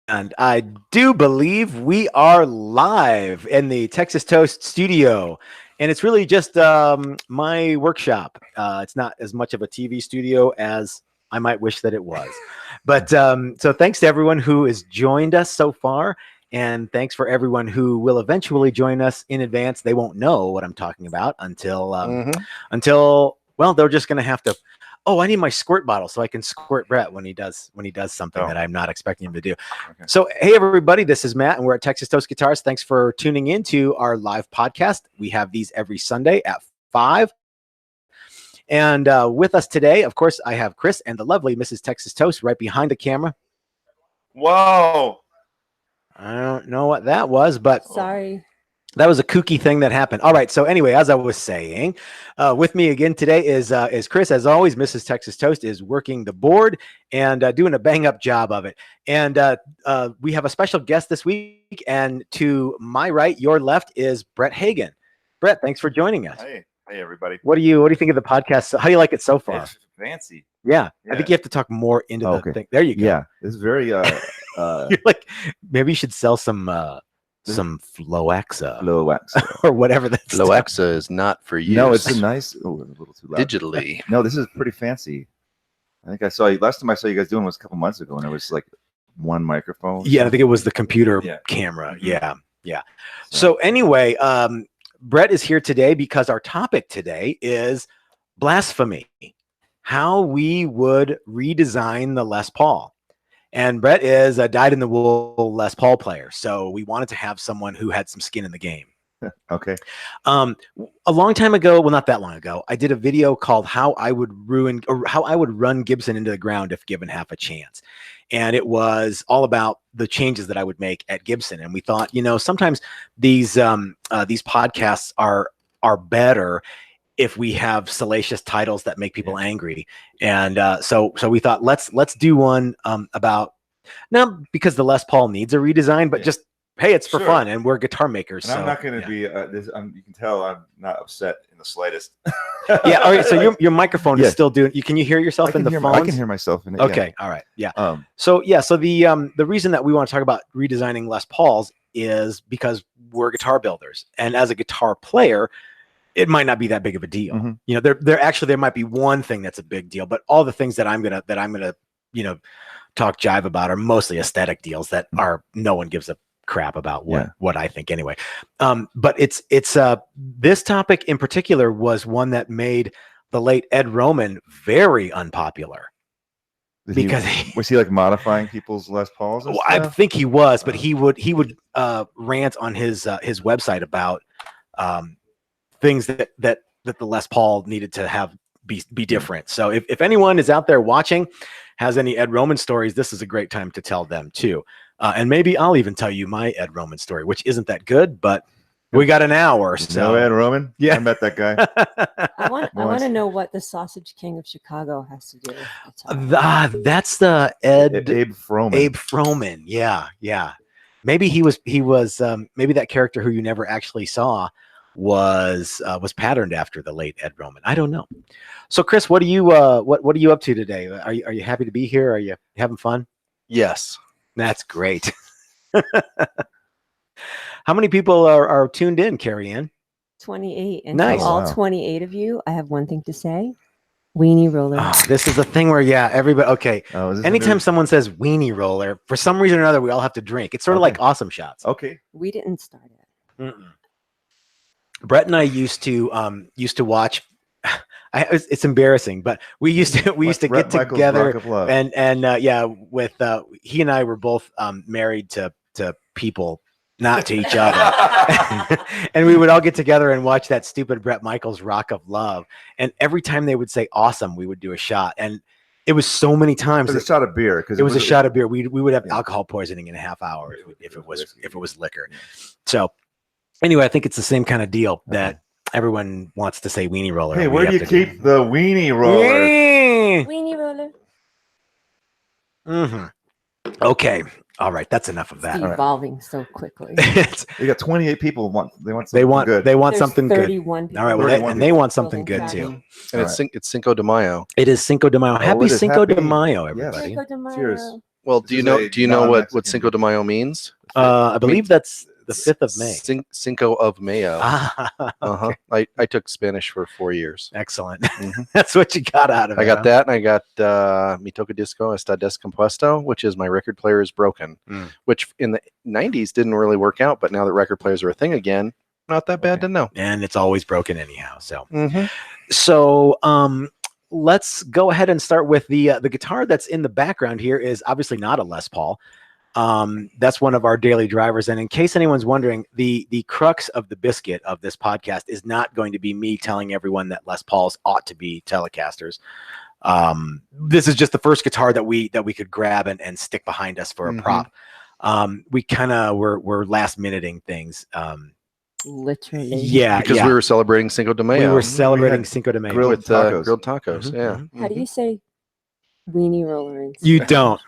And I do believe we are live in the Texas Toast studio. And it's really just my workshop. It's not as much of a TV studio as I might wish that it was. But so thanks to everyone who has joined us so far. And thanks for everyone who will eventually join us in advance. They won't know what I'm talking about until, well, they're just going to have to. Oh, I need my squirt bottle so I can squirt Brett when he does something that I'm not expecting him to do. Okay. So, hey, everybody, this is Matt, and we're at Texas Toast Guitars. Thanks for tuning in to our live podcast. We have these every Sunday at 5. And with us today, of course, I have Chris and the lovely Mrs. Texas Toast right behind the camera. Whoa. I don't know what that was, but sorry. That was a kooky thing that happened. All right. So anyway, as I was saying, with me again today is Chris. As always, Mrs. Texas Toast is working the board and doing a bang up job of it. And we have a special guest this week. And to my right, your left is Brett Hagen. Brett, thanks for joining us. Hey everybody. What do you think of the podcast? How do you like it so far? It's fancy. Yeah. I think you have to talk more into the thing. There you go. Yeah, it's very. You're like, maybe you should sell some Floexa or whatever that's Floexa is not for you. No, it's a nice a little too loud. Digitally. No, this is pretty fancy. I think I saw you last time I saw you guys doing was a couple months ago, and it was like one microphone. Yeah, I think it was the computer camera. Yeah. So anyway, Brett is here today because our topic today is blasphemy, how we would redesign the Les Paul. And Brett is a dyed-in-the-wool Les Paul player, so we wanted to have someone who had some skin in the game. Okay. A long time ago, well, not that long ago, I did a video called "How I Would Run Gibson into the Ground If Given Half a Chance," and it was all about the changes that I would make at Gibson. And we thought, sometimes these podcasts are better if we have salacious titles that make people angry. And so we thought, let's do one about, not because the Les Paul needs a redesign, but just, hey, it's for fun, and we're guitar makers. And I'm not going to be, you can tell I'm not upset in the slightest. Yeah, all right, so your microphone is still doing, can you hear yourself in the phone? I can hear myself in it. Okay, all right, yeah. So the reason that we want to talk about redesigning Les Pauls is because we're guitar builders. And as a guitar player, it might not be that big of a deal. Mm-hmm. There might be one thing that's a big deal, but all the things that I'm gonna talk jive about are mostly aesthetic deals that are no one gives a crap about what I think anyway. But it's this topic in particular was one that made the late Ed Roman very unpopular. Was he like modifying people's Les Pauls? Well, I think he was, but he would rant on his website about things that the Les Paul needed to be different. So if anyone is out there watching, has any Ed Roman stories, this is a great time to tell them too. And maybe I'll even tell you my Ed Roman story, which isn't that good, but we got an hour. So no Ed Roman? Yeah. I met that guy. I want to know what the Sausage King of Chicago has to do with that's the Abe Froman. Abe Froman. Yeah. Maybe he was maybe that character who you never actually saw was patterned after the late Ed Roman. I don't know. So Chris, what are you what are you up to today? Are you happy to be here? Are you having fun? Yes. That's great. How many people are tuned in, Carrie Ann? 28. And nice. to all 28 of you, I have one thing to say. Weenie roller. Oh, this is a thing where everybody anytime someone says weenie roller, for some reason or another, we all have to drink. It's sort of like Awesome Shots. Okay. We didn't start it. Mm-mm. Brett and I used to watch. It's embarrassing, but we used to get together and with he and I were both married to people, not to each other, and we would all get together and watch that stupid Bret Michaels Rock of Love. And every time they would say awesome, we would do a shot, and it was so many times. It was a shot of beer because it was a shot of beer. We would have alcohol poisoning in a half hour if it was liquor. So. Anyway, I think it's the same kind of deal that everyone wants to say weenie roller. Hey, where do you keep the weenie roller? Weenie roller. Mm-hmm. Okay. All right. That's enough of that. It's evolving so quickly. You got 28 people. They want There's something 31 good. People. All right. Well, and they want something good too. And it's Cinco de Mayo. It is Cinco de Mayo. Happy Cinco de Mayo, everybody. Cinco de Mayo. Cheers. Well, This do you is know? a Do you know what non-Mexican- Cinco de Mayo means? I believe that's the 5th of May. Cinco of Mayo. Ah, Uh-huh. okay. I took Spanish for 4 years. Excellent. Mhm. That's what you got out of it. I got huh? that, and I got Mi Toca Disco Está Descompuesto, which is my record player is broken, Mm. which in the 90s didn't really work out, but now that record players are a thing again, not that bad Okay. to know. And it's always broken anyhow. So, Mm-hmm. so let's go ahead and start with the guitar that's in the background here is obviously not a Les Paul. That's one of our daily drivers. And in case anyone's wondering, the crux of the biscuit of this podcast is not going to be me telling everyone that Les Pauls ought to be Telecasters. This is just the first guitar that we could grab and stick behind us for a prop. We kind of were last minuting things. Literally. Yeah, Because we were celebrating Cinco de Mayo. we were We celebrating had Cinco de Mayo. grilled with tacos. grilled tacos. Mhm, Yeah. mhm. How do you say weenie roller in You Spanish? don't.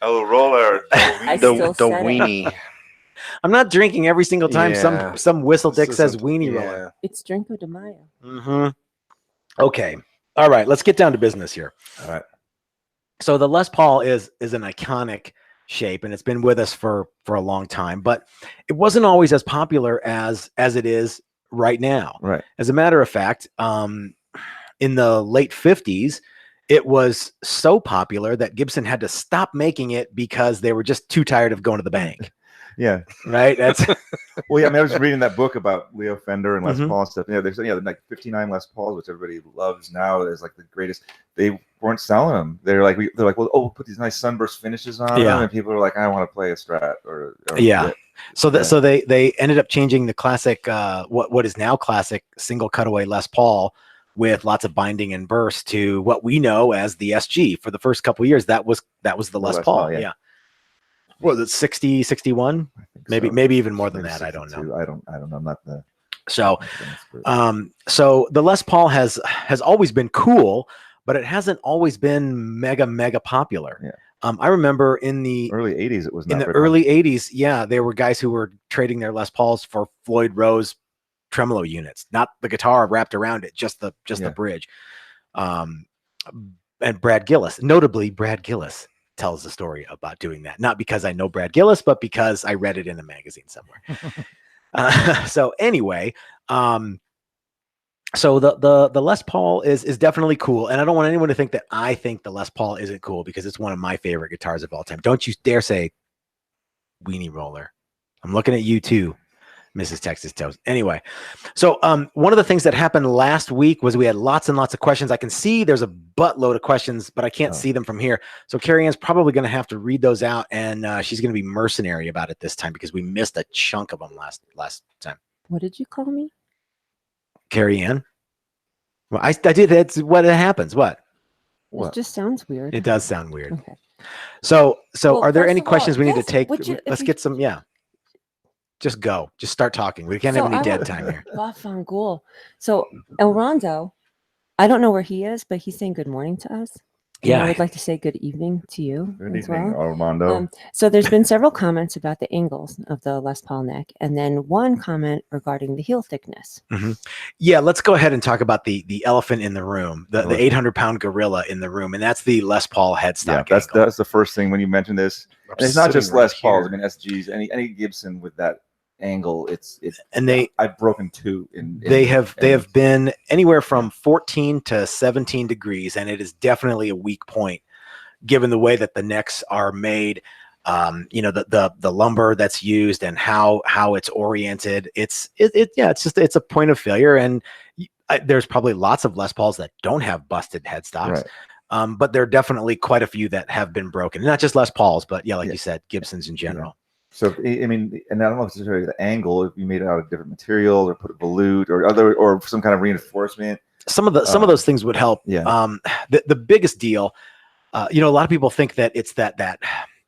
El roller. I The still the said it. weenie. I'm not drinking every single time Yeah. some whistle dick This says isn't- weenie Yeah. roller. It's Drinko de Mayo. Mm-hmm. Okay. All right. Let's get down to business here. All right. So the Les Paul is an iconic shape, and it's been with us for a long time, but it wasn't always as popular as it is right now. Right. As a matter of fact, in the late 50s, it was so popular that Gibson had to stop making it because they were just too tired of going to the bank. Yeah. Right? That's Well, yeah. I mean, I was reading that book about Leo Fender and Les Mhm. Paul and stuff. Yeah, there's like 59 Les Pauls, which everybody loves now as like the greatest. They weren't selling them. They're like, well, we'll put these nice sunburst finishes on Yeah. them, and people are like, I want to play a Strat or Yeah. So that Yeah. so they ended up changing the classic what is now classic single cutaway Les Paul with lots of binding and burst to what we know as the SG. For the first couple of years, that was the Les Paul. Yeah. Was it 60, 61? I think Maybe so. maybe even more than Maybe that. I don't know. 62. I don't know. I'm not the So expert. so the Les Paul has always been cool, but it hasn't always been mega popular. Yeah. I remember in the early 80s, it was not in the very early 80s, yeah, there were guys who were trading their Les Pauls for Floyd Rose tremolo units, not the guitar wrapped around it, just the Yeah. bridge. And Brad Gillis, notably Brad Gillis, tells the story about doing that. Not because I know Brad Gillis, but because I read it in a magazine somewhere. So anyway, so the Les Paul is definitely cool, and I don't want anyone to think that I think the Les Paul isn't cool because it's one of my favorite guitars of all time. Don't you dare say weenie roller. I'm looking at you too, Mrs. Texas Toast. Anyway, so one of the things that happened last week was we had lots and lots of questions. I can see there's a buttload of questions, but I can't see them from here. So Carrie Ann's probably going to have to read those out, and she's going to be mercenary about it this time because we missed a chunk of them last time. What did you call me? Carrie Ann? Well, I did. That's what it happens. What? It just sounds weird. It does sound weird. Okay. So Well, are there first any of all, questions we need to yes, take? would you- if Let's you- get some. Yeah. Just go. Just start talking. We can't So have any I dead want- time here. Buff Ghoul. So El Rondo, I don't know where he is, but he's saying good morning to us. And I Yeah. would like to say good evening to you Good as evening, well. Armando. So there's been several comments about the angles of the Les Paul neck, and then one comment regarding the heel thickness. Yeah, let's go ahead and talk about the elephant in the room, the Okay. 800-pound gorilla in the room, and that's the Les Paul Yeah, headstock. that's angle. the first thing when you mentioned this. I'm And it's not sitting just right Les Pauls. here. I mean, SGs, any Gibson with that angle. It's And I've broken two. they have been anywhere from 14 to 17 degrees, and it is definitely a weak point given the way that the necks are made. The lumber that's used and how it's oriented. It's a point of failure. And there's probably lots of Les Pauls that don't have busted headstocks. Right. But there are definitely quite a few that have been broken. Not just Les Pauls, but like Yeah. you said, Gibsons in general. So I mean, and I don't know if it's necessarily the angle. If you made it out of different material or put a volute or some kind of reinforcement. Some of those things would help. Yeah. The biggest deal, a lot of people think that it's that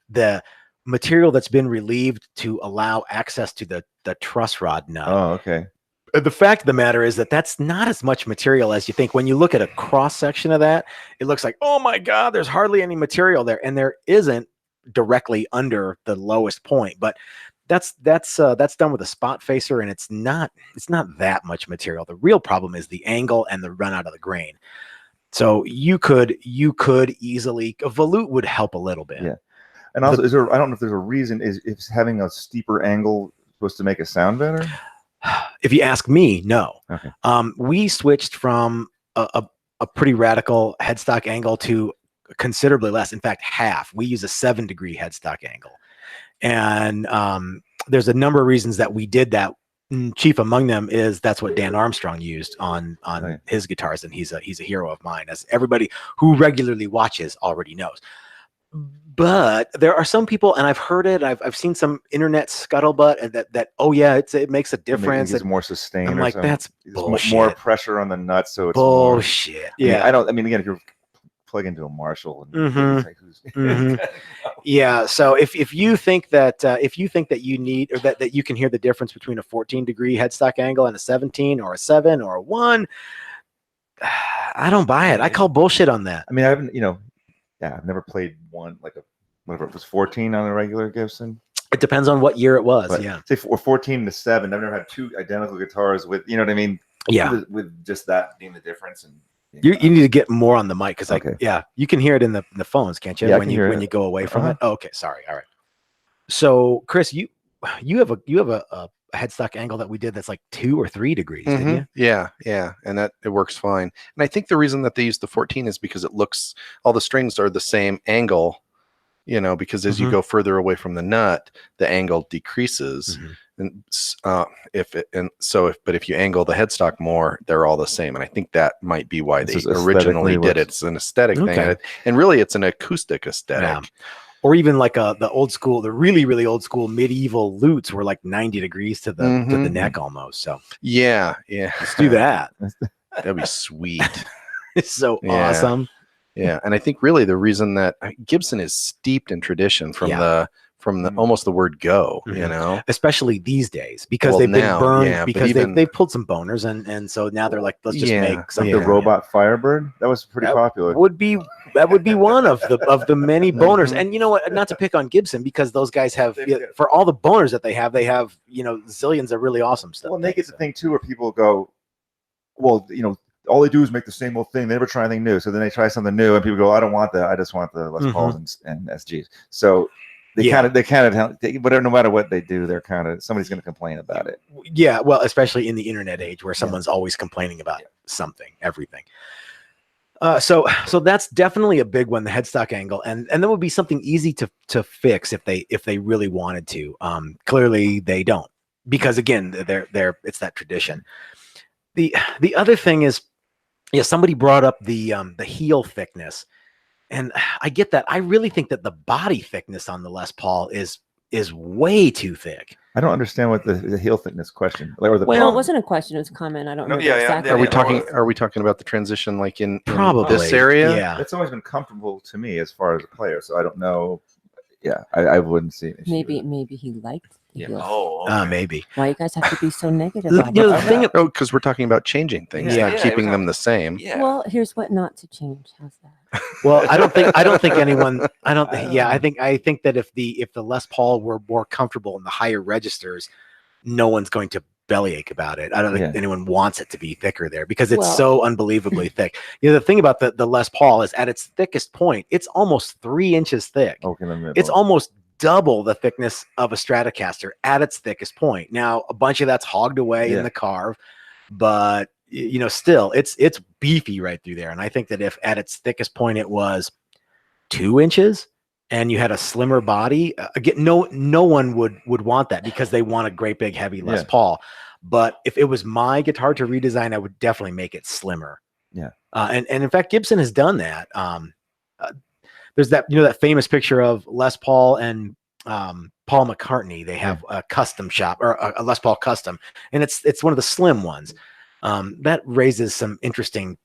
the material that's been relieved to allow access to the truss rod nut. Oh, okay. The fact of the matter is that that's not as much material as you think. When you look at a cross section of that, it looks like, oh my God, there's hardly any material there, and there isn't directly under the lowest point. But that's done with a spot facer, and it's not that much material. The real problem is the angle and the run out of the grain. So you could easily, a volute would help a little bit. Yeah. And also, I don't know if there's a reason, is having a steeper angle supposed to make it sound better? If you ask me, no. Okay. We switched from a pretty radical headstock angle to considerably less. In fact, half. We use a 7-degree headstock angle. And there's a number of reasons that we did that. Chief among them is that's what Dan Armstrong used on Right. his guitars, and he's a hero of mine, as everybody who regularly watches already knows. But there are some people, and I've heard it, I've seen some internet scuttlebutt that oh yeah, it makes a difference. It's more sustained. I'm like, that's bullshit. More pressure on the nuts, so it's bullshit. More, Yeah, I mean, again, if you're plug into a Marshall and Mhm. like, who's Mhm. Yeah. So if you think that you need, or that you can hear the difference between a 14-degree headstock angle and a 17 or a 7 or a 1, I don't buy it. I call bullshit on that. I mean, I haven't, I've never played one like whatever it was, 14 on a regular Gibson. It depends on what year it was. But Yeah. say 14 to 7. I've never had two identical guitars with, you know what I mean? Yeah. With just that being the difference. And You need to get more on the mic, because Okay. you can hear it in the phones, can't you? Yeah, I when can hear you it. go away from Uh-huh. it. Oh, okay, sorry. All right. So Chris, you have a headstock angle that we did that's like 2 or 3 degrees, didn't you? Yeah, and that it works fine. And I think the reason that they use the 14 is because all the strings are the same angle, because as you go further away from the nut, the angle decreases. And but if you angle the headstock more, they're all the same. And I think that might be why they This is originally aesthetically did it. It's an aesthetic Okay. thing, and really it's an acoustic aesthetic. Yeah. Or even like the old school, the really, really old school medieval lutes were like 90 degrees to the neck almost. So Yeah, let's do that. that'd be sweet. It's so Yeah. awesome. Yeah, and I think really the reason that Gibson is steeped in tradition from the almost the word go, Especially these days, because Well, they've been now, burned, yeah, but because even- they've pulled some boners, and so now they're like, let's just make like something. the robot Firebird, that was pretty popular. That would be one of the many boners. And you know what? Not to pick on Gibson, because those guys have, for all the boners that they have zillions of really awesome stuff. Well, and they get the thing too, where people go, well, all they do is make the same old thing. They never try anything new. So then they try something new, and people go, I don't want that. I just want the Les Pauls and SGs. So they kind of, whatever, no matter what they do, they're kind of, somebody's going to complain about it. Yeah, well, especially in the internet age, where someone's always complaining about something, everything. So that's definitely a big one, the headstock angle, and that would be something easy to fix if they really wanted to. Clearly they don't, because again, they're it's that tradition. The other thing is, somebody brought up the heel thickness, and I get that. I really think that the body thickness on the Les Paul is way too thick. I don't understand what the heel thickness question, or the Well, it wasn't a question; it was a comment. I don't know exactly. Are we talking about the transition, like in Probably this area? Yeah. It's always been comfortable to me as far as a player, so I don't know. Yeah, I wouldn't see an issue. Maybe he liked the heels. Oh, Maybe. Why you guys have to be so negative? The about it? thing. Oh, because we're talking about changing things, Yeah. not keeping them the same. Well, here's what not to change. How's that? Well, I don't think anyone. I think that if the Les Paul were more comfortable in the higher registers, no one's going to bellyache about it. I don't think anyone wants it to be thicker there, because it's so unbelievably thick. The thing about the Les Paul is, at its thickest point, it's almost 3 inches thick. It's almost double the thickness of a Stratocaster at its thickest point. Now, a bunch of that's hogged away in the carve, but still it's beefy right through there. And I think that if at its thickest point it was 2 inches and you had a slimmer body, again, no one would want that, because they want a great big heavy Les Paul. But if it was my guitar to redesign, I would definitely make it slimmer. Yeah. And in fact, Gibson has done that. There's that that famous picture of Les Paul and Paul McCartney. They have a custom shop, or a Les Paul custom, and it's one of the slim ones. That raises some interesting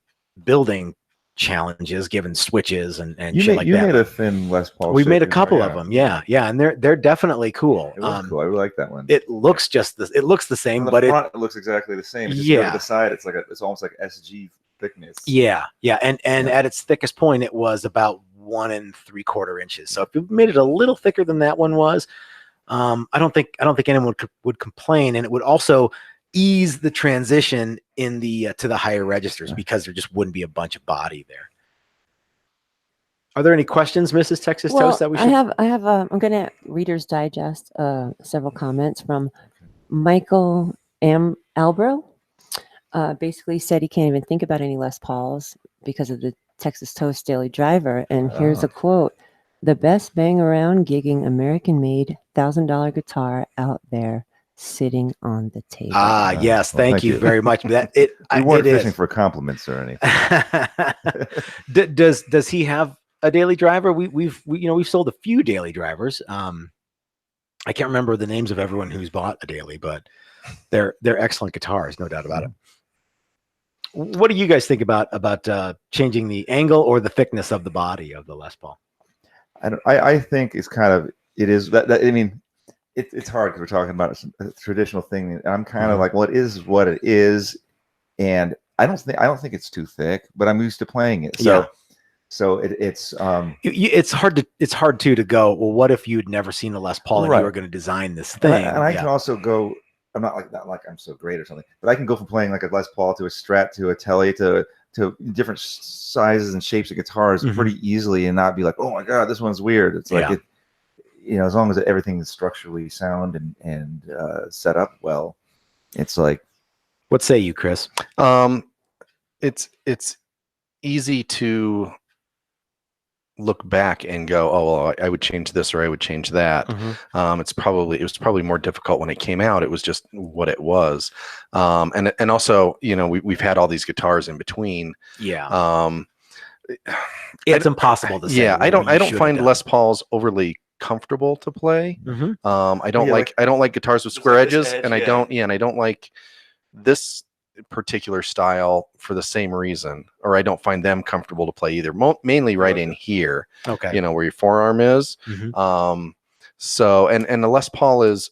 building challenges, given switches and shit like that. You made a thin Les Paul. We've made a couple of them, yeah, and they're definitely cool. It was cool. I really like that one. It looks it looks the same, On the but front, it looks exactly the same. It's just the side, it's almost like SG thickness. Yeah, and at its thickest point, it was about 1 3/4 inches. So if you made it a little thicker than that one was, I don't think anyone would complain, and it would also ease the transition in the to the higher registers because there just wouldn't be a bunch of body there. Are there any questions, Mrs. Texas Toast, that we should? I have. I'm going to Reader's Digest several comments from Michael Albro. Basically said he can't even think about any Les Pauls because of the Texas Toast Daily Driver. And here's a quote: "The best bang around gigging American-made $1,000 guitar out there, sitting on the table." Ah, yes, well, thank you very much. That it. We weren't it fishing is. for compliments or anything. Does he have a daily driver? We've sold a few daily drivers. I can't remember the names of everyone who's bought a daily, but they're excellent guitars, no doubt about it. What do you guys think about changing the angle or the thickness of the body of the Les Paul? I think it's kind of, it is that I mean, it's hard because we're talking about a traditional thing. And I'm kind of like, well, it is what it is, and I don't think it's too thick, but I'm used to playing it. So, it's hard to go, well, what if you'd never seen a Les Paul and you were going to design this thing? And I can also go. I'm not like I'm so great or something, but I can go from playing like a Les Paul to a Strat to a Tele to different sizes and shapes of guitars pretty easily, and not be like, oh my god, this one's weird. It's like as long as everything is structurally sound and set up well, it's like. What say you, Chris? It's easy to look back and go, oh, well, I would change this or I would change that. It was probably more difficult when it came out. It was just what it was. And also, we've had all these guitars in between. Yeah. It's impossible to say. Yeah. I don't find Les Pauls overly comfortable to play. I don't like guitars with square edges, and I don't like this particular style for the same reason, or I don't find them comfortable to play either. Mainly right in here, where your forearm is. So, and the Les Paul is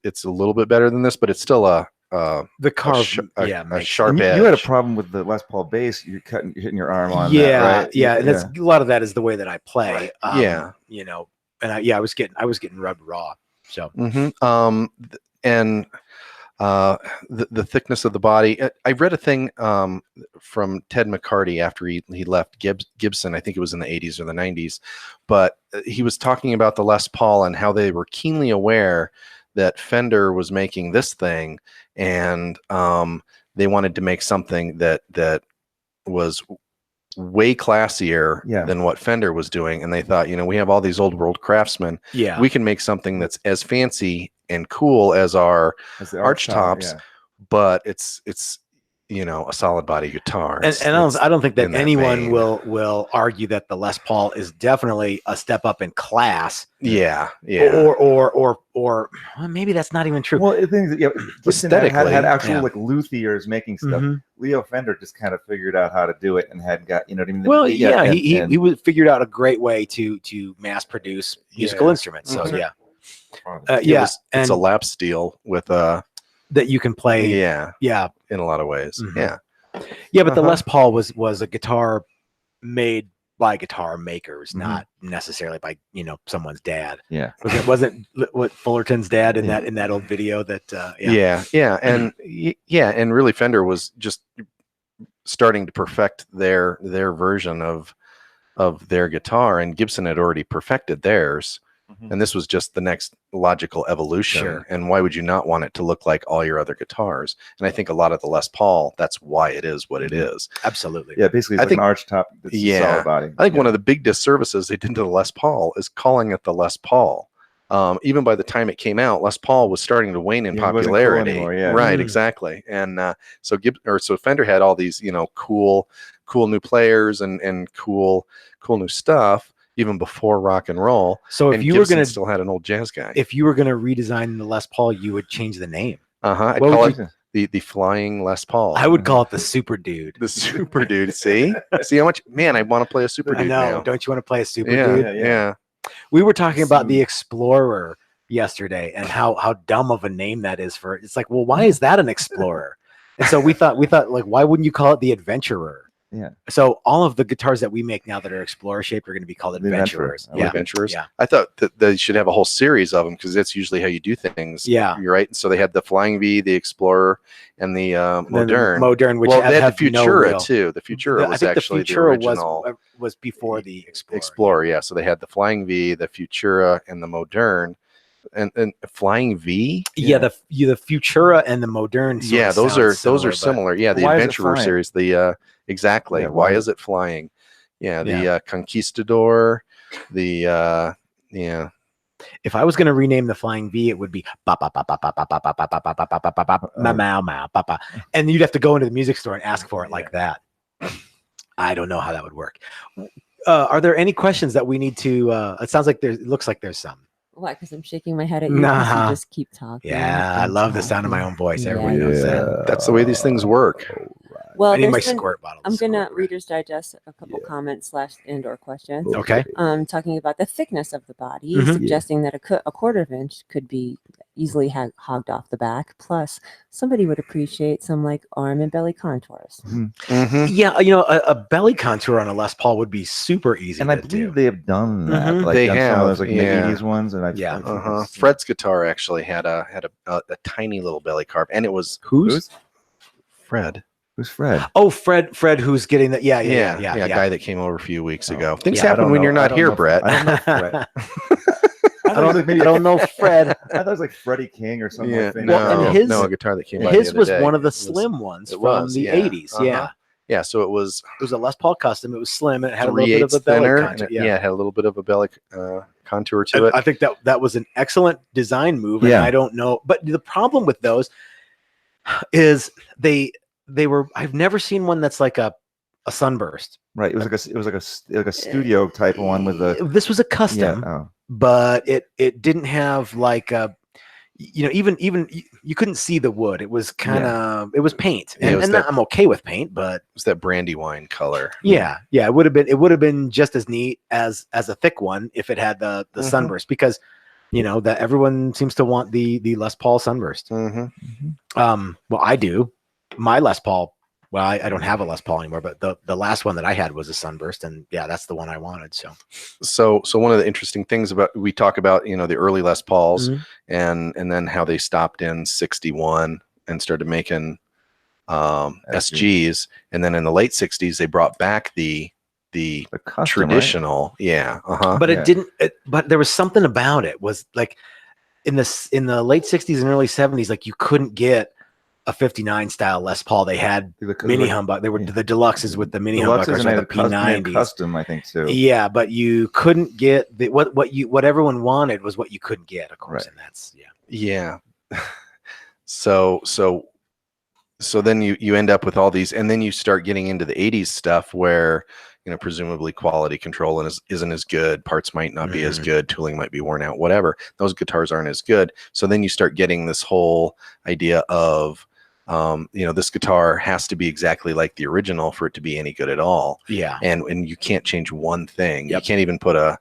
it's a little bit better than this, but it's still a sharp edge. You had a problem with the Les Paul bass. You're hitting your arm on that, right? And that's a lot of that is the way that I play. Right. And I was getting rubbed raw. So the thickness of the body. I read a thing from Ted McCarty after he left Gibson. I think it was in the 80s or the 90s, but he was talking about the Les Paul and how they were keenly aware that Fender was making this thing, and they wanted to make something that was way classier than what Fender was doing. And they thought, we have all these old world craftsmen. Yeah, we can make something that's as fancy and cool as our arch tops, but it's a solid body guitar. And I don't think that anyone will argue that the Les Paul is definitely a step up in class. Yeah. Or well, maybe that's not even true. Well, the thing is, aesthetically, had actual like luthiers making stuff. Leo Fender just kind of figured out how to do it and hadn't got, you know what I mean? Well, he figured out a great way to mass produce musical instruments. So it's a lap steel with that you can play. Yeah, in a lot of ways. But the Les Paul was a guitar made by guitar makers, not necessarily by someone's dad. Wasn't what Fullerton's dad in that old video that and really Fender was just starting to perfect their version of their guitar, and Gibson had already perfected theirs. And this was just the next logical evolution. Sure. And why would you not want it to look like all your other guitars? And I think a lot of the Les Paul, that's why it is what it is. Absolutely. Yeah, basically it's an arch top that's a solid body. I think one of the big disservices they did to the Les Paul is calling it the Les Paul. Even by the time it came out, Les Paul was starting to wane in popularity. Cool anymore, right, exactly. And so Fender had all these, cool new players and cool new stuff, even before rock and roll. So if you Gibson were still had an old jazz guy. If you were going to redesign the Les Paul, you would change the name. I'd call it the Flying Les Paul. I would call it the Super Dude. The Super Dude. See how much, man, I want to play a Super Dude now. Don't you want to play a Super Dude? Yeah. We were talking about the Explorer yesterday and how dumb of a name that is it's like, well, why is that an Explorer? And so we thought like, why wouldn't you call it the Adventurer? Yeah. So all of the guitars that we make now that are Explorer shaped are going to be called The Adventurer. Adventurers. I Yeah. Adventurers. Yeah. I thought that they should have a whole series of them because that's usually how you do things. Yeah. You're right. So they had the Flying V, the Explorer, and the And then Modern. Modern, which well, they had the have no Futura real- too. The Futura I was think actually the the Futura original was before the Explorer. Explorer. Yeah. So they had the Flying V, the Futura, and the Modern, and Flying V. Yeah, the Futura and the Modern. Sort Yeah, of those sound are but- similar. Yeah, the Why is it Adventurer flying? series. The exactly. Yeah, why is it flying? Yeah, the Conquistador. The yeah. If I was going to rename the Flying V, it would be ba ba ba ba ba ba ba ba ba ba ba ba ba ba ba ma ma ma ba ba, and you'd have to go into the music store and ask for it like that. I don't know how that would work. Are there any questions that we need to? It sounds like it looks like there's some. Why? Because I'm shaking my head at you. 'Cause Nah. you just keep talking. Yeah, I and love the sound of my talking. own voice. Yeah, Everybody knows that. That's the way these things work. Well, I need my there's been- squirt bottle. I'm gonna Squirt. Reader's Digest a couple comments / and/or questions. Okay. Talking about the thickness of the body, Mhm. suggesting that a quarter of inch could be easily hogged off the back. Plus, somebody would appreciate some like arm and belly contours. Mhm. Yeah, a belly contour on a Les Paul would be super easy. And I to believe do. they have done that. Mhm. Like They on some have, of those like yeah. mid 80s ones, and Yeah. Fred's guitar actually had a tiny little belly carve, and it was Who's? Fred. Who's Fred? Oh, Fred, who's getting that? Yeah. Guy that came over a few weeks ago. Things Yeah, I happen don't when know- you're I not don't here, know- Brett. I don't know Fred. I don't know Fred. I thought it was like Freddie King or something. Yeah, like that. Well, and his- a guitar that came by His the other was day. one of the It was- slim ones it from was, the yeah. 80s. Uh-huh. Yeah. Yeah, so it was It was a Les Paul custom. It was slim and it had a little bit of 3/8 a belly thinner. contour. And it had a little bit of a belly contour to it. I think that was an excellent design move. And Yeah. I don't know, but the problem with those is they were. I've never seen one that's like a sunburst. Right. It was like a studio type of one with the This was a custom, Oh. but it didn't have like a. Even you couldn't see the wood. It was kind of it was paint, Yeah, it was and that- I'm okay with paint, but It was that Brandywine color. yeah, it would have been just as neat as a thick one if it had the Mhm. sunburst, because that everyone seems to want the Les Paul sunburst. Mm-hmm. Well, I do. My Les Paul. Well, I don't have a Les Paul anymore, but the last one that I had was a sunburst, and yeah, that's the one I wanted. So So one of the interesting things about we talk about the early Les Pauls Mhm. and then how they stopped in 61 and started making SGs, and then in the late 60s they brought back the The custom, traditional but Yeah. it didn't. But there was something about it. Was like in the late 60s and early 70s, like you couldn't get a 59 style Les Paul. They had right? mini humbuck. They were the deluxes with the mini humbuckers Deluxes and or they the had P90s. custom, I think too. Yeah, but you couldn't get what everyone wanted was what you couldn't get, of course, Right. and that's yeah. So then you end up with all these, and then you start getting into the 80s stuff where presumably quality control isn't as good, parts might not be as good, tooling might be worn out, whatever. Those guitars aren't as good. So then you start getting this whole idea of this guitar has to be exactly like the original for it to be any good at all. yeah. And you can't change one thing. Yep. You can't even put a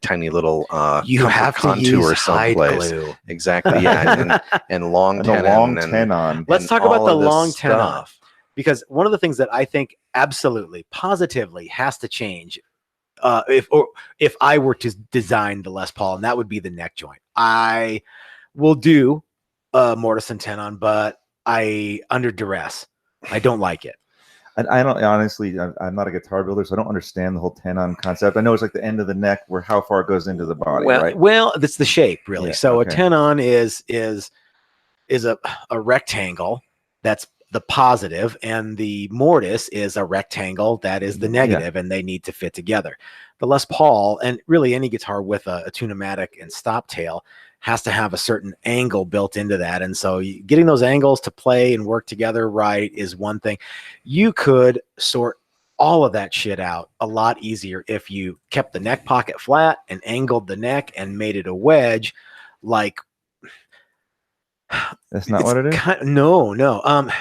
tiny little You comfort have to contour use hide someplace. glue. Exactly. Yeah. And long And the tenon long and- 10 on. Let's and talk about all the of this long tenon. stuff. Because one of the things that I think absolutely, positively has to change, if I were to design the Les Paul, and that would be the neck joint. I will do mortise and tenon, but under duress, I don't like it. I don't honestly. I'm not a guitar builder, so I don't understand the whole tenon concept. I know it's like the end of the neck, where how far it goes into the body, right? Well, that's the shape, really. Yeah, So okay. a tenon is a rectangle that's the positive, and the mortise is a rectangle that is the negative, and they need to fit together. The Les Paul, and really any guitar with a Tune-o-matic and stop tail, has to have a certain angle built into that. And so getting those angles to play and work together right is one thing. You could sort all of that shit out a lot easier if you kept the neck pocket flat and angled the neck and made it a wedge. Like, That's not what it is. no.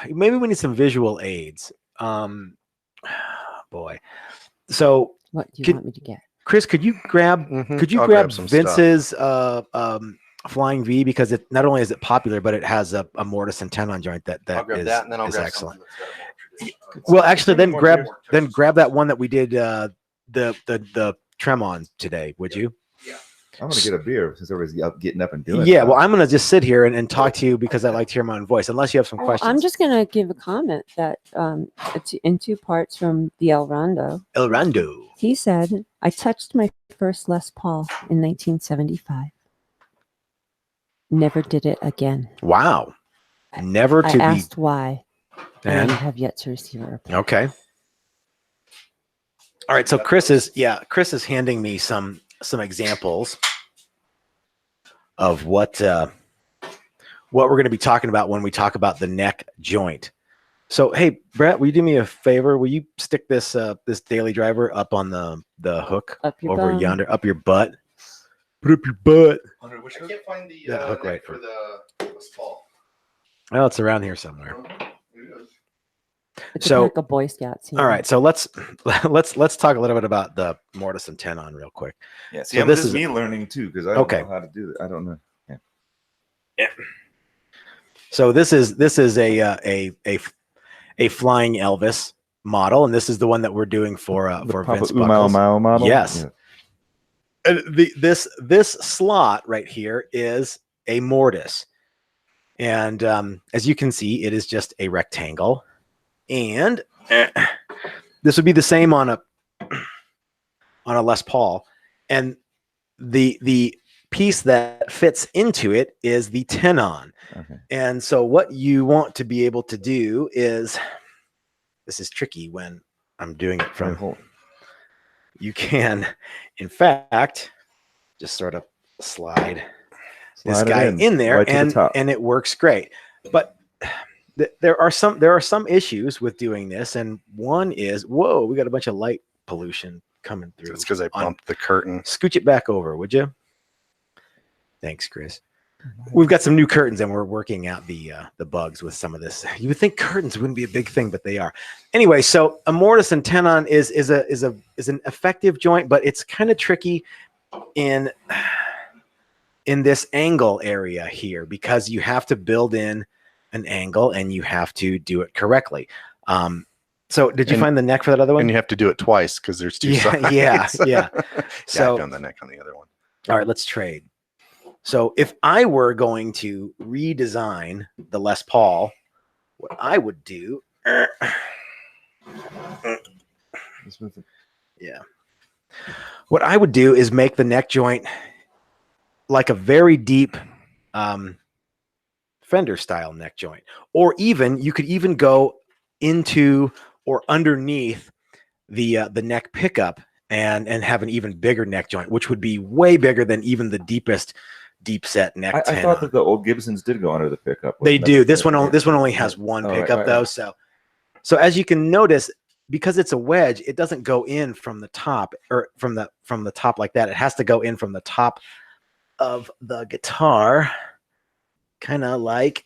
Maybe we need some visual aids. Boy. So What do you Could- want me to get? Chris, could you grab Mhm. I'll grab some stuff. Vince's Flying V, because it not only is it popular, but it has a mortise and tenon joint that I'll grab is that, and then I'll is grab excellent. something that's got a more Well, actually, then grab that one that we did the trem on today, would you? I'm gonna get a beer since everybody's getting up and doing. Yeah, stuff. well, I'm gonna just sit here and talk to you because I like to hear my own voice. Unless you have some Well, questions. I'm just going to give a comment that it's in two parts from the El Rondo. El Rando. He said, I touched my first Les Paul in 1975. Never did it again. Wow. Never I to be. asked why, and I And have yet to receive a reply. okay. All right. So Chris is handing me some examples of what we're going to be talking about when we talk about the neck joint. So, hey, Brett, will you do me a favor? Will you stick this this daily driver up on the hook Up your over bum. yonder, up your butt? Put up your butt. I can't find the That hook neck right for for- the Les Paul. Well, it's around here somewhere. It's So- like a Boy Scouts. All right, so let's talk a little bit about the mortise and tenon real quick. Yeah. See, So this this is is- me learning too because I don't Okay. know how to do it. I don't know. So this is a flying Elvis model, and this is the one that we're doing for The Papa Vince Umau Buckles. Mao model. Yes. Yeah. And this slot right here is a mortise, and as you can see, it is just a rectangle, and this would be the same on a Les Paul, and the piece that fits into it is the tenon. Okay. And so what you want to be able to do is, this is tricky when I'm doing it from, you can, in fact, just sort of slide this Slide it guy in there right to the top. and it works great. But there are some issues with doing this. And one is, whoa, we got a bunch of light pollution coming through. It's because I on- bumped the curtain. Scooch it back over, would you? Thanks, Chris. We've got some new curtains and we're working out the bugs with some of this. You would think curtains wouldn't be a big thing, but they are. Anyway, so a mortise and tenon is an effective joint, but it's kind of tricky in this angle area here because you have to build in an angle and you have to do it correctly. So did you And- find the neck for that other one? And you have to do it twice because there's two sides. yeah. So So on the neck on the other one. all right, let's trade. So if I were going to redesign the Les Paul, what I would do, what I would do is make the neck joint like a very deep Fender style neck joint, or even you could even go into or underneath the neck pickup and have an even bigger neck joint, which would be way bigger than even the deepest deep set neck. I tenon. thought that the old Gibsons did go under the pickup. They Wasn't do. that- This one only has one Oh, right, pickup right, though. right. So as you can notice, because it's a wedge, it doesn't go in from the top or from the top like that. It has to go in from the top of the guitar, kind of like.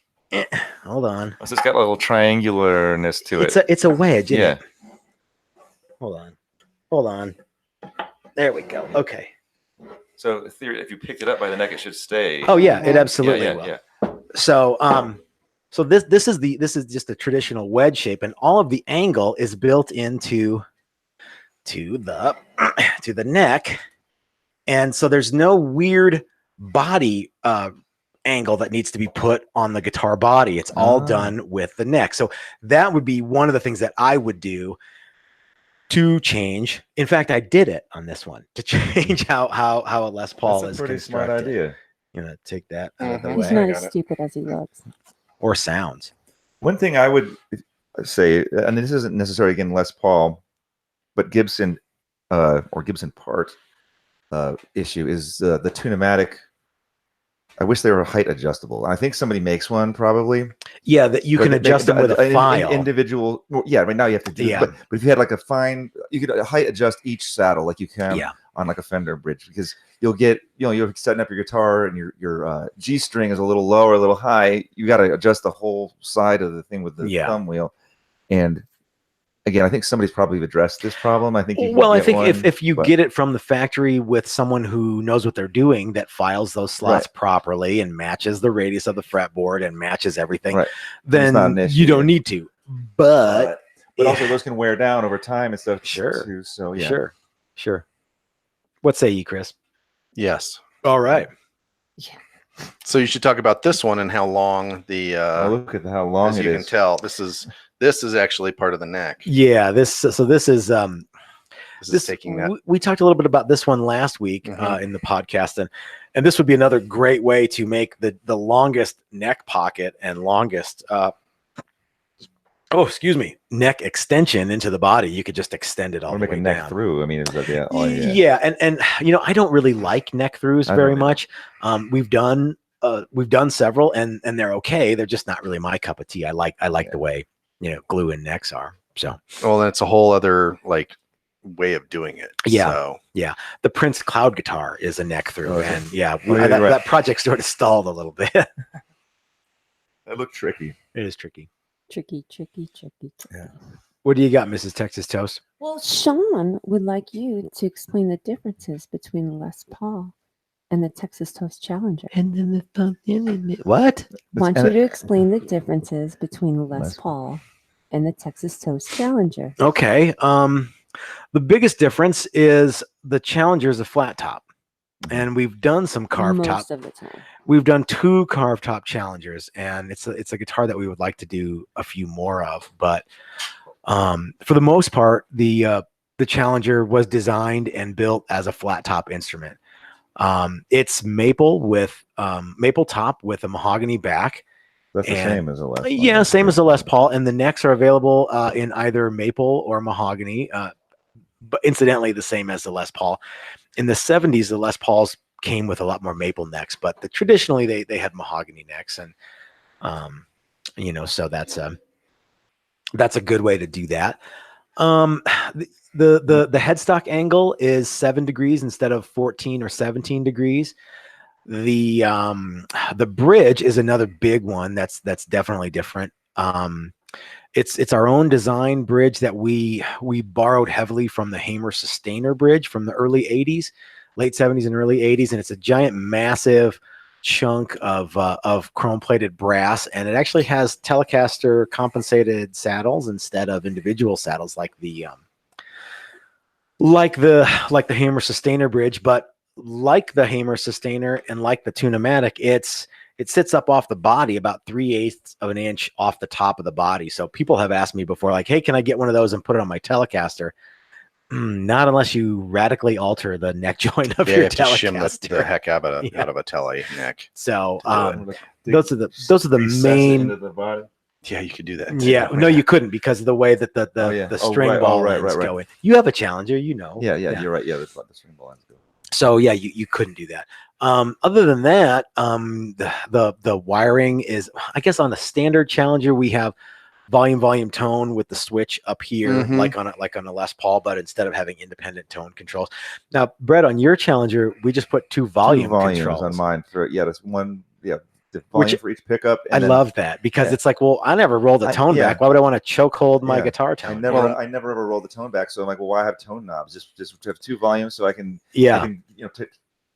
Hold on. So it's got a little triangularness to it. It's a wedge. Isn't Yeah. it? Hold on. There we go. Okay. So if you picked it up by the neck, it should stay. Oh yeah, it absolutely yeah, will. yeah. So so this is just a traditional wedge shape, and all of the angle is built into the neck, and so there's no weird body angle that needs to be put on the guitar body. It's all done with the neck. So that would be one of the things that I would do to change. In fact, I did it on this one to change how a Les Paul That's is a pretty smart constructed. idea. You know, take that out of the Mhm. He's way. not I as got it. stupid as he looks. Or sounds. One thing I would say, and this isn't necessarily again Les Paul, but Gibson or Gibson part issue is the Tune-o-matic. I wish they were height adjustable. I think somebody makes one probably. Yeah, that you can But adjust them with a file. Individual. Well, yeah, right now you have to do. Yeah. But if you had like a fine, you could height adjust each saddle like you can Yeah. on like a Fender bridge, because you'll get, you're setting up your guitar and your G string is a little low or a little high. You got to adjust the whole side of the thing with the Yeah. thumb wheel. And again, I think somebody's probably addressed this problem. I think. You can Well, I get think one, if you but- get it from the factory with someone who knows what they're doing, that files those slots properly and matches the radius of the fretboard and matches everything, Right. then not an issue, you don't yeah. need to. But but also those can wear down over time and stuff. Sure. Too, so yeah. Sure. What say you, Chris? Yes. All right. So you should talk about this one and how long the Look at how long as it you is. can tell, this is actually part of the neck. Yeah, this is This is taking that. we talked a little bit about this one last week Mhm. in the podcast, and this would be another great way to make the longest neck pocket and longest neck extension into the body. You could just extend it all Or the make way a neck down. through. I mean, is that yeah? Yeah, and I don't really like neck throughs I very don't either. much. We've done several, and they're okay. They're just not really my cup of tea. I like the way glue in necks are. So Well, that's a whole other like way of doing it. Yeah. So the Prince Cloud guitar is a neck through, Oh, is it? and yeah, Oh, yeah, that, you're right. that project sort of stalled a little bit. It That looked tricky. is tricky. Tricky. Yeah. What do you got, Mrs. Texas Toast? Well, Sean would like you to explain the differences between the Les Paul and the Texas Toast Challenger. And then the what? Want and you to explain the differences between the Les Les Paul and the Texas Toast Challenger. Okay. The biggest difference is the Challenger is a flat top, and we've done some carved top. Most of the time. We've done 2 carved top Challengers, and it's a guitar that we would like to do a few more of. But for the most part, the Challenger was designed and built as a flat top instrument. It's maple top with a mahogany back. That's the And- same as a Les Paul. Yeah, same as the Les Paul, and the necks are available in either maple or mahogany. But incidentally, the same as the Les Paul. In the 70s, the Les Pauls came with a lot more maple necks, but traditionally they had mahogany necks, and so that's a good way to do that. The headstock angle is 7 degrees instead of 14 or 17 degrees. The bridge is another big one that's definitely different. It's our own design bridge that we borrowed heavily from the Hamer Sustainer bridge from the early 80s, late 70s and early 80s, and it's a giant massive chunk of chrome plated brass, and it actually has Telecaster compensated saddles instead of individual saddles like the Hamer Sustainer bridge. But like the Hamer Sustainer and like the Tune-O-Matic, it sits up off the body about 3/8 of an inch off the top of the body. So people have asked me before, like, hey, can I get one of those and put it on my Telecaster? Not unless you radically alter the neck joint of you your have to shim Telecaster. the heck out of Yeah. a tele neck. So Dig- those are the recess it main. into the body. Yeah, you could do that. too. Yeah, no, you couldn't because of the way that the Oh, yeah. the Oh, string right. Oh, ball right, ends right. go in. You have a Challenger, Yeah, you're right. Yeah, that's what the string ball ends do. So yeah, you couldn't do that. Other than that, the wiring is, I guess, on a standard Challenger we have volume tone with the switch up here, Mhm. like on a Les Paul, but instead of having independent tone controls. Now, Brett, on your Challenger, we just put 2 volume Two volumes controls. on mine. That's one. Yeah, the Which- volume for each pickup. I and then love that because yeah. it's like, well, I never roll the tone yeah. back. Why would I want to choke hold my Yeah. guitar I tone? never ever roll the tone back. So I'm like, well, why have tone knobs? Just to have 2 volumes, so I can Yeah.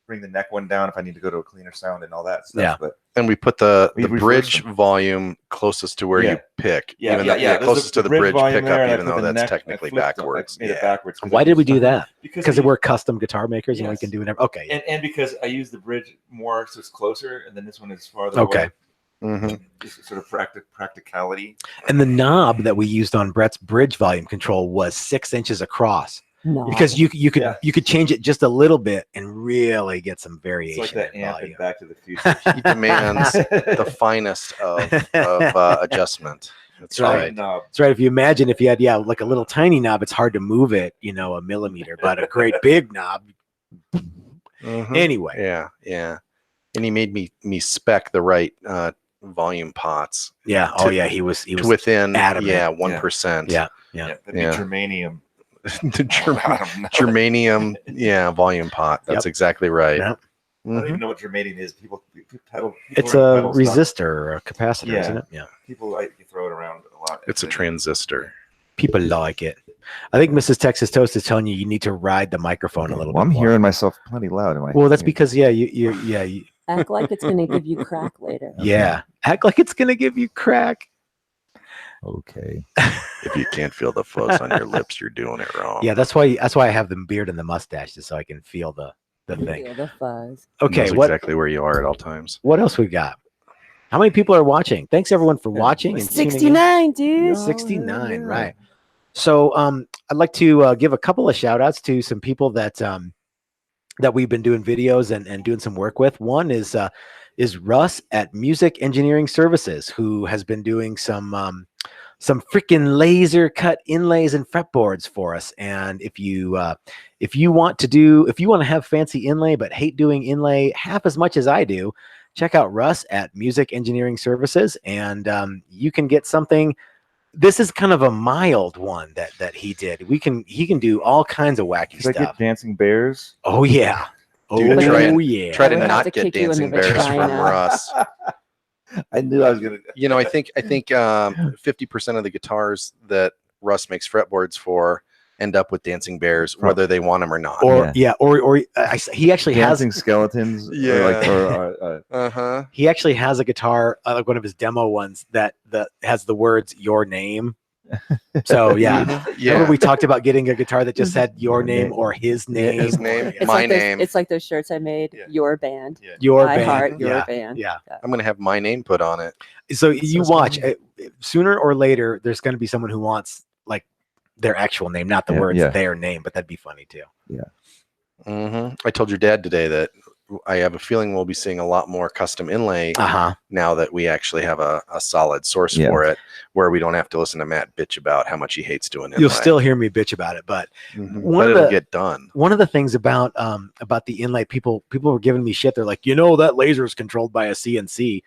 bring the neck one down if I need to go to a cleaner sound and all that stuff. Yeah. But And we put the We reversed bridge them. volume closest to where Yeah. you pick. yeah, even yeah, though, yeah. There's closest to the bridge volume there, pickup, and I even put though the that's neck- I technically flipped it. I backwards. made it backwards. 'cause Why I did we used- do that? Because I we're custom guitar makers and we Yes. can do whatever. Okay. and because I use the bridge more, so it's closer, and then this one is farther Okay. away. Mhm. Just sort of practicality. And the knob that we used on Brett's bridge volume control was 6 inches across, No. because you could Yeah. you could change it just a little bit and really get some It's variation like that in amp volume. in Back to the Future. He demands the finest of adjustment. That's Right. right. Knob. That's right. If you imagine if you had like a little tiny knob, it's hard to move it, a millimeter, but a great big knob. Mhm. Anyway, Yeah. And he made me spec the right volume pots yeah. Oh yeah, he was to within adamant. 1%. Yeah. That'd be Yeah. germanium. The I don't know. germanium volume pot. That's Yep. exactly right. Yeah. I don't Mhm. even know what germanium is. People It's are a in pedal stuff. resistor or a capacitor, Yeah. isn't it? Yeah. People like you throw it around a lot. It's a transistor. People like it. I think Mrs. Texas Toast is telling you need to ride the microphone a little Well, bit I'm more. hearing myself plenty loud. Well, that's because you Act like it's going to give you crack later. yeah. Act like it's gonna give you crack. Okay. If you can't feel the fuzz on your lips, you're doing it wrong. Yeah, that's why I have the beard and the mustache, just so I can feel the thing. Feel the fuzz. Okay, Knows what exactly where you are at all times. what else we got? How many people are watching? Thanks everyone for watching and tuning in. 69, dude. 69, right. So I'd like to give a couple of shout outs to some people that we've been doing videos and doing some work with. One is Russ at Music Engineering Services, who has been doing some freaking laser cut inlays and fretboards for us. And if you want to have fancy inlay but hate doing inlay half as much as I do, check out Russ at Music Engineering Services, and you can get something. This is kind of a mild one that he did. He can do all kinds of wacky Should I stuff. get dancing bears? Oh yeah. Dude, Yeah. Try to I would have not to get kick you in dancing the bears from vagina. Russ. I knew I was gonna. You know, I think 50% of the guitars that Russ makes fretboards for end up with dancing bears, whether they want them or not. Or he actually Dancing skeletons. Yeah. he actually has a guitar, like one of his demo ones that has the words "your name." So yeah, remember we talked about getting a guitar that just said your name or his name. His name, It's my like those- name. It's like those shirts I made. Yeah. Your band. Your I band. heart your yeah. band. Yeah. I'm gonna have my name put on it. So you So watch. Sooner or later, there's going to be someone who wants like their actual name, not the words their name, but that'd be funny too. I told your dad today that I have a feeling we'll be seeing a lot more custom inlay now that we actually have a solid source for it, where we don't have to listen to Matt bitch about how much he hates doing inlay. You'll still hear me bitch about it, but but it'll get done. One of the things about the inlay, people were giving me shit. They're like, that laser is controlled by a CNC.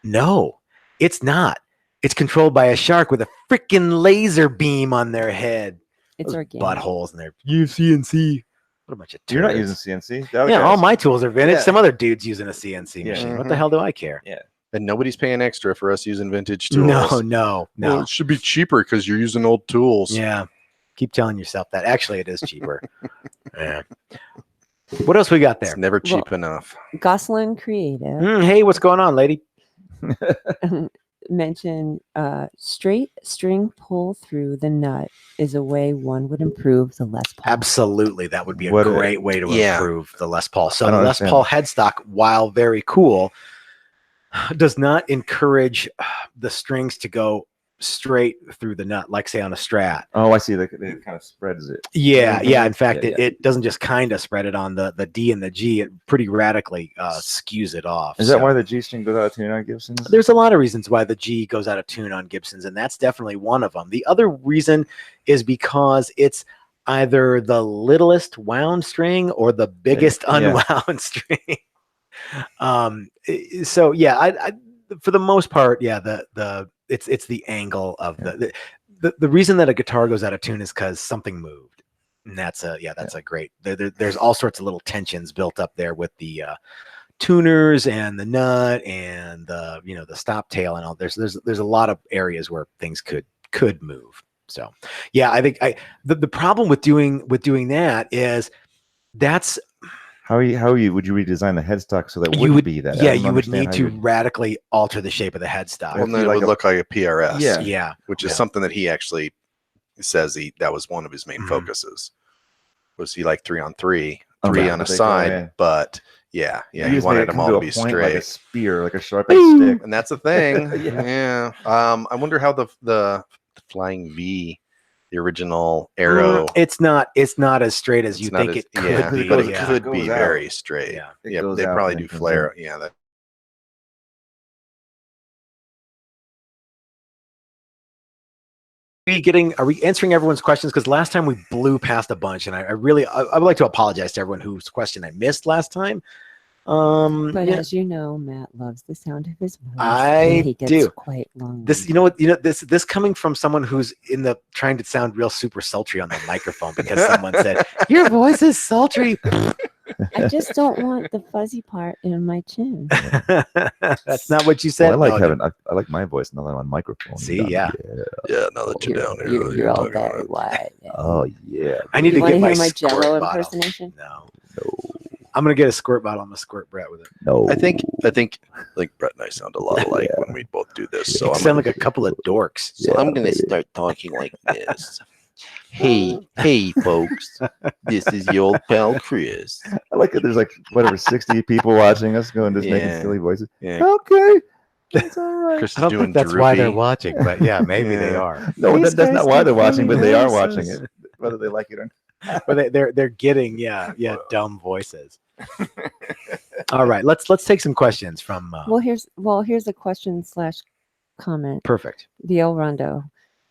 No, it's not. It's controlled by a shark with a freaking laser beam on their head. It's Those organic. buttholes in there. You CNC. What a bunch of You're not turds. using CNC. Yeah, all my tools are vintage. Yeah. Some other dude's using a CNC Yeah. machine. What the hell do I care? Yeah. And nobody's paying extra for us using vintage tools. No. Well, it should be cheaper because you're using old tools. Yeah. Keep telling yourself that. Actually, it is cheaper. Yeah. What else we got there? It's never cheap enough. Gosselin Creative Hey, what's going on, lady? mentioned straight string pull through the nut is a way one would improve the Les Paul. Absolutely. That would be a What great way to improve the Les Paul. So I the don't Les understand. Paul headstock, while very cool, does not encourage the strings to go straight through the nut, like say on a Strat. Oh, I see. It kind of spreads it. Yeah. In fact, Yeah, it doesn't just kind of spread it on the D and the G. It pretty radically skews it off. Is that why the G string goes out of tune on Gibsons? There's a lot of reasons why the G goes out of tune on Gibsons, and that's definitely one of them. The other reason is because it's either the littlest wound string or the biggest unwound string. So yeah, I for the most part, it's the angle of the reason that a guitar goes out of tune is because something moved, and that's a great. There's all sorts of little tensions built up there with the tuners and the nut and the stop tail and all. There's a lot of areas where things could move. So yeah, I think the problem with doing that is that's How would you redesign the headstock so that you wouldn't would be that? yeah I don't you would understand need how to you would- radically alter the shape of the headstock. Well, then it like would a- look like a PRS. Yeah. Which is something that he actually says that was one of his main Mhm. focuses. Was he like 3-on-3, Oh, three yeah, on a but they go side, in. but he You just wanted made it them come all to to a be point straight. like a spear, like a sharpened stick. And that's the thing. Yeah. I wonder how the Flying V, the original arrow. It's not as straight as you it's not think as- it could yeah, be. but it yeah. could It be goes out. very straight. Yeah. It Yeah, goes they out probably and do it comes flare. in. Yeah, Are we answering everyone's questions? Because last time we blew past a bunch, and I would like to apologize to everyone whose question I missed last time. But yeah, as you know, Matt loves the sound of his voice. I and he gets do. quite long. this this coming from someone who's trying to sound real super sultry on the microphone because someone said your voice is sultry. I just don't want the fuzzy part in my chin. That's not what you said. Well, I like No, I like my voice now that I'm on microphone. See, yeah. now that you're down here, You're all very wide. Yeah. Oh yeah. I need You to want get to my hear my squirt Jello bottle. impersonation? No. I'm gonna get a squirt bottle. I'm gonna squirt Brett with it. No. I think like Brett and I sound a lot alike when we both do this. So You I'm sound like a couple of dorks. So I'm gonna start talking like this. Hey, folks. This is your old pal Chris. I like it. There's like whatever 60 people watching us going just making Yeah. silly voices. Yeah, Okay. That's all right. Chris I is don't doing think that's why they're droopy. watching, but yeah, maybe they Yeah. are. No, These that's guys not why do they're watching, but funny they are voices. watching it, whether they like it or not. But they're getting dumb voices. All right, let's take some questions from. Here's a question / comment. Perfect. The El Rondo.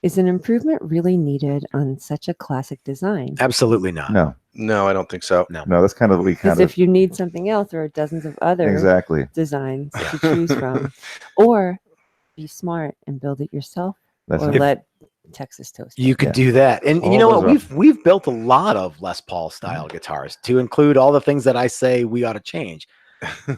Is an improvement really needed on such a classic design? Absolutely not. No, No, I don't think so. No. that's kind of what we Because kind of if you need something else, there are dozens of other exactly. designs to choose from, or be smart and build it yourself, That's or it. let Texas Toast. You could Yeah. do that, and All you know what? those We've built a lot of Les Paul style guitars to include all the things that I say we ought to change.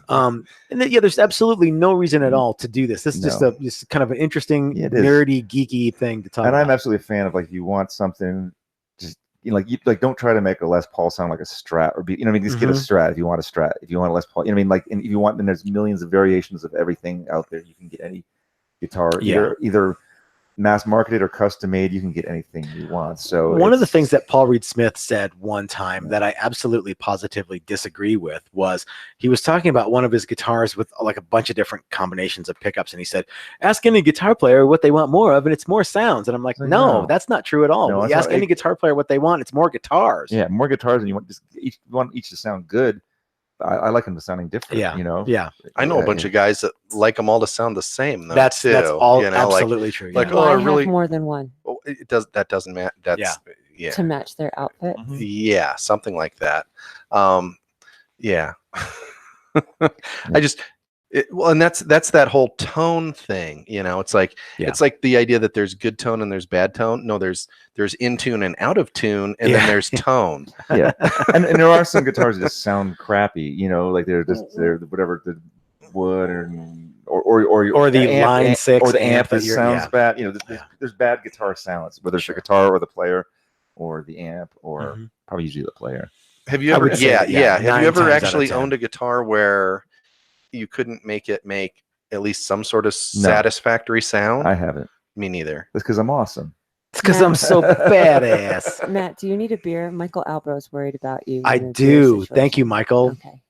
And there's absolutely no reason at all to do this. This is just kind of an interesting, Yeah, it is. nerdy, geeky thing to talk And about. I'm absolutely a fan of like if you want something, just like don't try to make a Les Paul sound like a Strat or be just get a Strat if you want a Strat. If you want a Les Paul, and if you want, then there's millions of variations of everything out there. You can get any guitar, either mass marketed or custom made. You can get anything you want. So one of the things that Paul Reed Smith said one time that I absolutely positively disagree with was he was talking about one of his guitars with like a bunch of different combinations of pickups, and he said, "Ask any guitar player what they want more of, and it's more sounds." And I'm like, no, that's not true at all. No, You ask any guitar player what they want, it's more guitars. Yeah, more guitars, and you want each to sound good. I like them to sounding different. Yeah. I know a bunch of guys that like them all to sound the same. Though, That's all absolutely true. like, yeah. Well, oh, I I have really- more than one That doesn't matter. That's yeah. to match their outfit. Yeah, something like that. Yeah. And that's that whole tone thing. It's like it's like the idea that there's good tone and there's bad tone. No, there's in tune and out of tune, and then there's tone. Yeah, and there are some guitars that just sound crappy. Like they're whatever the wood or the line 6 or the amp that you're- sounds bad. There's bad guitar sounds, whether it's the guitar or the player or the amp or probably usually the player. Have you I ever? would say, Have you 9 ever times out of actually 10. owned a guitar where you couldn't make it make at least some sort of satisfactory sound? I haven't. Me neither. That's because I'm awesome. It's because I'm so badass. Matt, do you need a beer? Michael Albrow's worried about you. I in a beer do. Thank you, situation. Michael. Okay.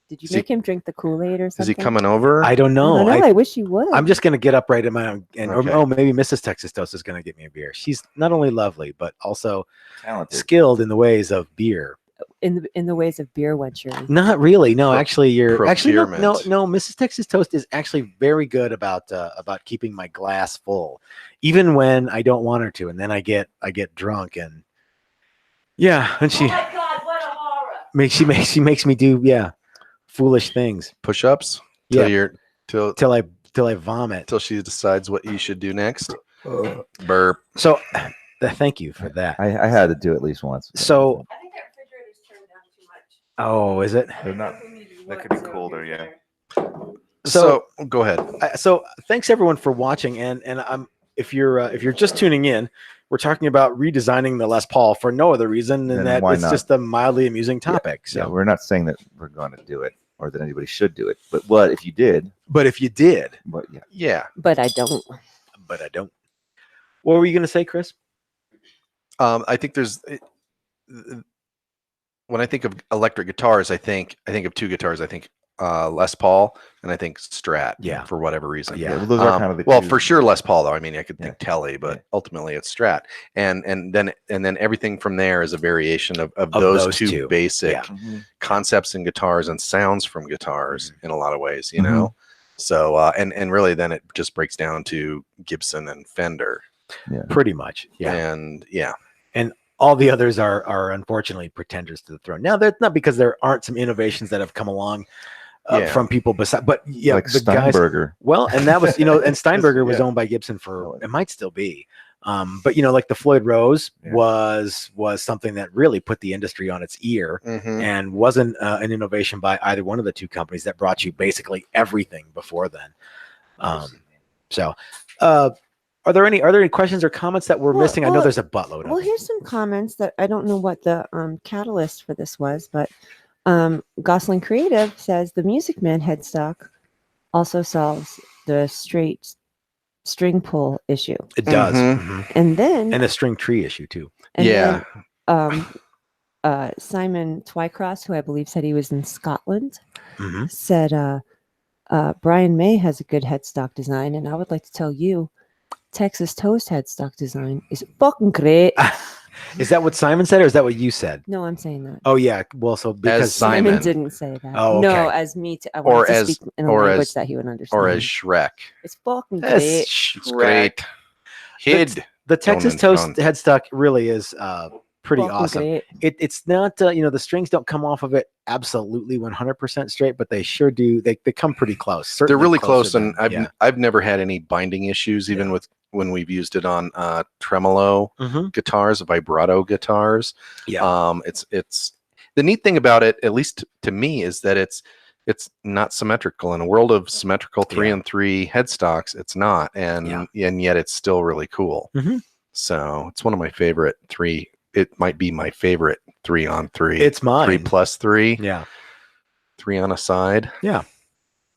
Did you make him drink the Kool-Aid or something? Is he coming over? I don't know. I wish you would. I'm just going to get up right in my own. And Okay. maybe Mrs. Texas Toast is going to get me a beer. She's not only lovely, but also Talented. skilled in the ways of beer. in the ways of beer wenturing. Not really. No, actually, you're actually no. Procurement. Mrs. Texas Toast is actually very good about keeping my glass full, even when I don't want her to, and then I get drunk and and she. Oh my God! What a horror! She makes me do foolish things. Push-ups Yeah. till till I vomit. till she decides what you should do next. Burp. So, thank you for that. I had to do it at least once. So, I think that refrigerator's turned down too much. oh, is it? They're not. That could be colder, yeah. So go ahead. So thanks everyone for watching, and if you're just tuning in, we're talking about redesigning the Les Paul for no other reason than Then that why it's not? just a mildly amusing topic. Yeah, So, we're not saying that we're going to do it or that anybody should do it, but what if you did? but if you did, But Yeah. But I don't. but I don't. What were you going to say, Chris? I think when I think of electric guitars, I think of two guitars. I think Les Paul and I think Strat. Yeah. For whatever reason. Yeah. well, those are kind of the Well, two. for sure Les Paul though. I mean, I could think Yeah. Telly, but Yeah. ultimately it's Strat. And then everything from there is a variation of those two basic Yeah. Mhm. concepts in guitars and sounds from guitars in a lot of ways, you Mhm. know. So and really then it just breaks down to Gibson and Fender. Pretty much, yeah. And yeah. All the others are unfortunately pretenders to the throne. Now, that's not because there aren't some innovations that have come along from people beside, but like the guys. Steinberger. Well, and that was, and Steinberger was Yeah. owned by Gibson for, it might still be. But like the Floyd Rose Yeah. was something that really put the industry on its ear Mhm. and wasn't an innovation by either one of the two companies that brought you basically everything before then. Are there any questions or comments that we're missing? I know there's a buttload of Well, them. here's some comments that I don't know what the catalyst for this was, but Gosling Creative says the Music Man headstock also solves the straight string pull issue. It does. Mhm. And then And the string tree issue too. Yeah. Simon Twycross, who I believe said he was in Scotland, Mhm. said Brian May has a good headstock design, and I would like to tell you, Texas Toast headstock design is fucking great. Is that what Simon said, or is that what you said? No, I'm saying that. Oh yeah. Well, so because Simon Simon. didn't say that. Oh, No, okay. as me. I Or wanted to as- speak in a or language as- that he would understand. Or as Shrek. It's fucking That's great. It's great. Kid. the Texas Gentleman's Toast headstock really is pretty Fucking awesome. great. It's not the strings don't come off of it absolutely 100% straight, but they sure do. They come pretty close. They're Certainly really closer close, and than- I've never had any binding issues, even with when we've used it on tremolo Mhm. guitars, vibrato guitars. Yeah. It's the neat thing about it, at least to me, is that it's not symmetrical. In a world of symmetrical 3-on-3 headstocks, it's not, and yet it's still really cool. Mhm. So it's one of my favorite three. It might be my favorite 3-on-3. It's mine. 3+3. Yeah. 3 on a side. Yeah.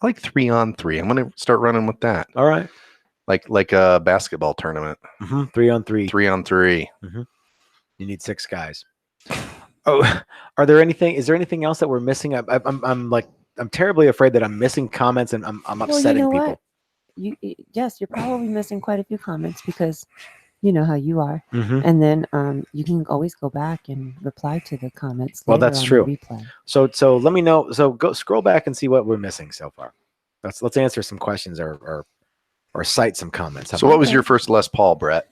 I like 3-on-3. I'm gonna start running with that. All right. Like a basketball tournament. 3-on-3. 3-on-3. You need 6 guys. Oh, is there anything else that we're missing? I'm terribly afraid that I'm missing comments and I'm Well, upsetting you know people. what? Yes, you're probably missing quite a few comments because you know how you are. Mhm. And then you can always go back and reply to the comments. Well, later that's on the true. Replay. So let me know. So go scroll back and see what we're missing so far. Let's answer some questions or cite some comments. How So about what was Okay. your first Les Paul, Brett?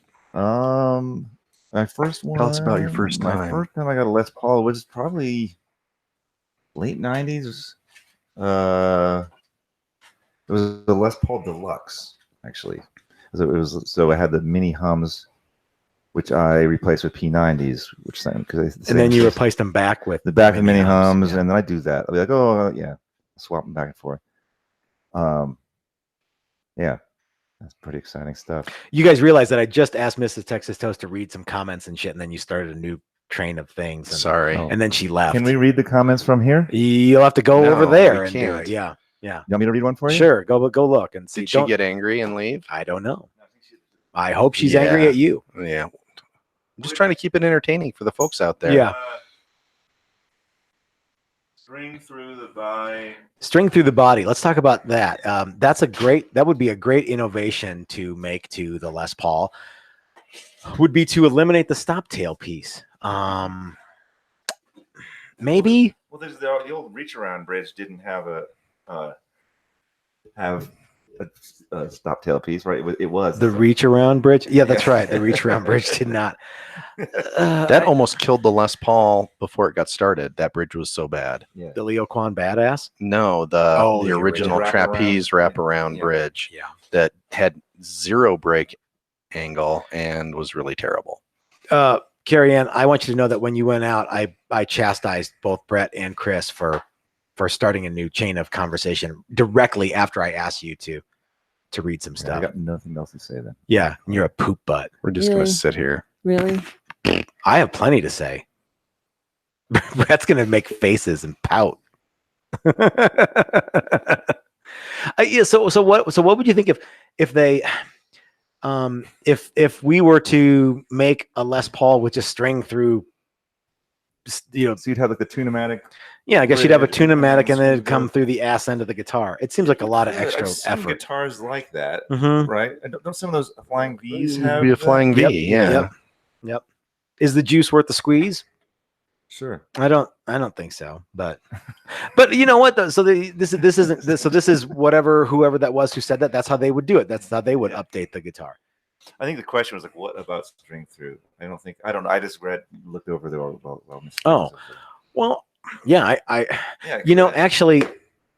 My first one. Tell us about your first My time. first time I got a Les Paul was probably late '90s. It was the Les Paul Deluxe, actually. So I had the mini hums, which I replaced with P90s, and then you replaced them back with the back of the mini hums, yeah. and then I do that. I'll be like, oh yeah, swap them back and forth. Yeah, that's pretty exciting stuff. You guys realize that I just asked Mrs. Texas Toast to read some comments and shit, and then you started a new train of things. And, Sorry. Oh. and then she left. Can we read the comments from here? You'll have to go No, over there we and do can't. it. Yeah. You want me to read one for you? Sure. Go look and see. Did she get angry and leave? I don't know. I hope she's angry Yeah. at you. Yeah. I'm just trying to keep it entertaining for the folks out there. Yeah. String through the body. String through the body. Let's talk about that. That would be a great innovation to make to the Les Paul. Would be to eliminate the stop tail piece. Maybe. Well, there's the old reach around bridge didn't have a stop tail piece, right? It was The reach around bridge. Yeah, that's right. The reach around bridge did not. That almost killed the Les Paul before it got started. That bridge was so bad. Yeah. The Leo Kwan Badass. No, the the original original trapeze wraparound Yeah. bridge Yeah. that had 0 break angle and was really terrible. Carrie Ann, I want you to know that when you went out, I chastised both Brett and Chris for starting a new chain of conversation directly after I asked you to read some I stuff. got nothing else to say then. Yeah, you're a poop butt. We're just going Really? to sit here. Really? I have plenty to say. Brett's gonna make faces and pout. Yeah. So what would you think if they if we were to make a Les Paul with just string through, So you'd have like the Tunematic. yeah, I guess you'd have a Tune-O-Matic and then it'd Strings come go- through the ass end of the guitar. It seems like a lot of Yeah, extra I've seen effort. Guitars like that, Mhm. right? And don't some of those flying V's It'd have be a that? flying V, Yep, yeah. Yep. Is the juice worth the squeeze? Sure. I don't think so, but you know what though? So this is whoever that was who said that. That's how they would do it. That's how they would update the guitar. I think the question was like, what about string through? I don't know. I just looked over the Oh. Well, yeah, yeah. actually,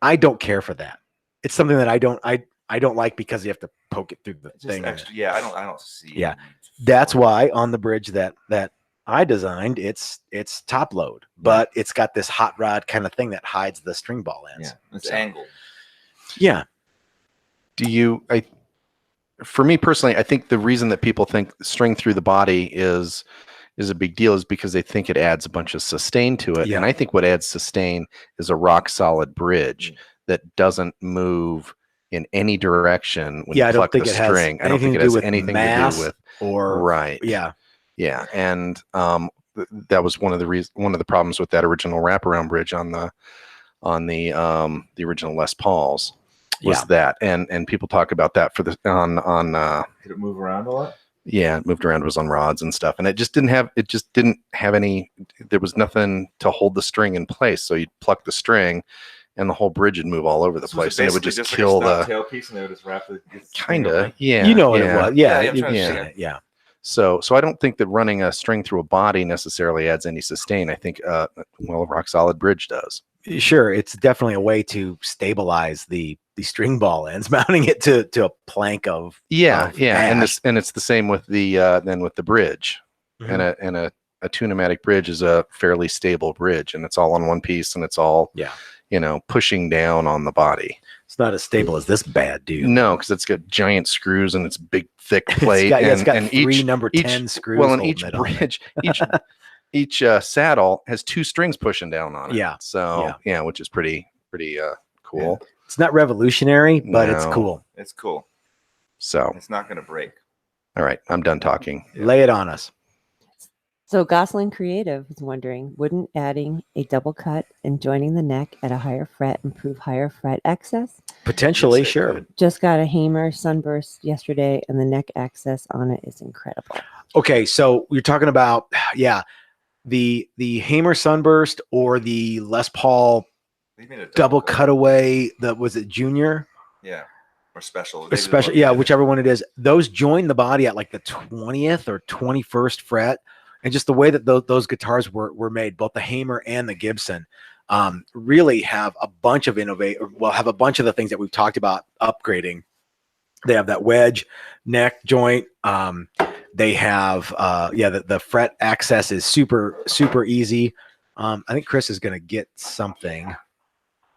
I don't care for that. It's something that I don't like because you have to poke it through the Just thing. extra, yeah, I don't see. Yeah. That's why on the bridge that I designed, it's top load, but it's got this hot rod kind of thing that hides the string ball ends. Yeah, it's So- angled. Yeah. For me personally, I think the reason that people think string through the body is is a big deal is because they think it adds a bunch of sustain to it. Yeah. And I think what adds sustain is a rock solid bridge that doesn't move in any direction when Yeah, you I don't pluck think the it has string. I don't think anything it to do has with anything to mass do with or right. Yeah. Yeah. And that was one of the problems with that original wraparound bridge on the original Les Pauls was that. And people talk about that for the Did it move around a lot? Yeah, it moved around, it was on rods and stuff. And it just didn't have any, there was nothing to hold the string in place. So you'd pluck the string and the whole bridge would move all over the place. And it would just kill like a tailpiece, and they would just wrap the kind of, yeah. You know what it was. Yeah. I'm trying to see it. Yeah. So I don't think that running a string through a body necessarily adds any sustain. I think, a rock solid bridge does. Sure. It's definitely a way to stabilize the string ball ends, mounting it to a plank of ash. And it's the same with the then with the bridge. Mm-hmm. And a two-pneumatic bridge is a fairly stable bridge, and it's all on one piece, and it's all pushing down on the body. It's not as stable as this bad dude. No, because it's got giant screws and it's big thick plate. It's got and three each number 10 screws. Well, and each bridge, each saddle has two strings pushing down on it. Yeah. So which is pretty cool. Yeah. It's not revolutionary, but it's cool. It's cool. So it's not going to break. All right, I'm done talking. Lay it on us. So Gosling Creative is wondering, wouldn't adding a double cut and joining the neck at a higher fret improve higher fret access? Potentially, Yes, sure. Just got a Hamer Sunburst yesterday, and the neck access on it is incredible. Okay, so you're talking about the Hamer Sunburst or the Les Paul double cutaway. Was it Junior? Yeah, or special. Or special, whichever one it is. Those join the body at like the 20th or 21st fret. And just the way that those guitars were made, both the Hamer and the Gibson, really have a bunch of have a bunch of the things that we've talked about upgrading. They have that wedge neck joint. They have the fret access is super easy. I think Chris is going to get something.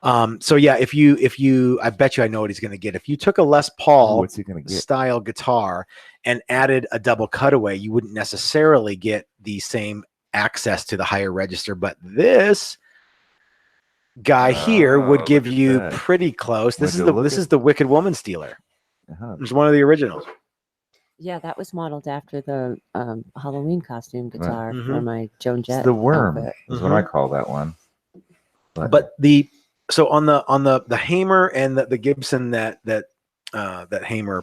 If you I bet you I know what he's going to get. If you took a Les Paul what's he gonna get? Style guitar and added a double cutaway, you wouldn't necessarily get the same access to the higher register, but this guy here would give you pretty close. This is the Wicked Woman Stealer. It's one of the originals. Yeah, that was modeled after the Halloween costume guitar for my Joan Jett. It's the Worm outfit. is what I call that one. But so on the Hamer and the Gibson that Hamer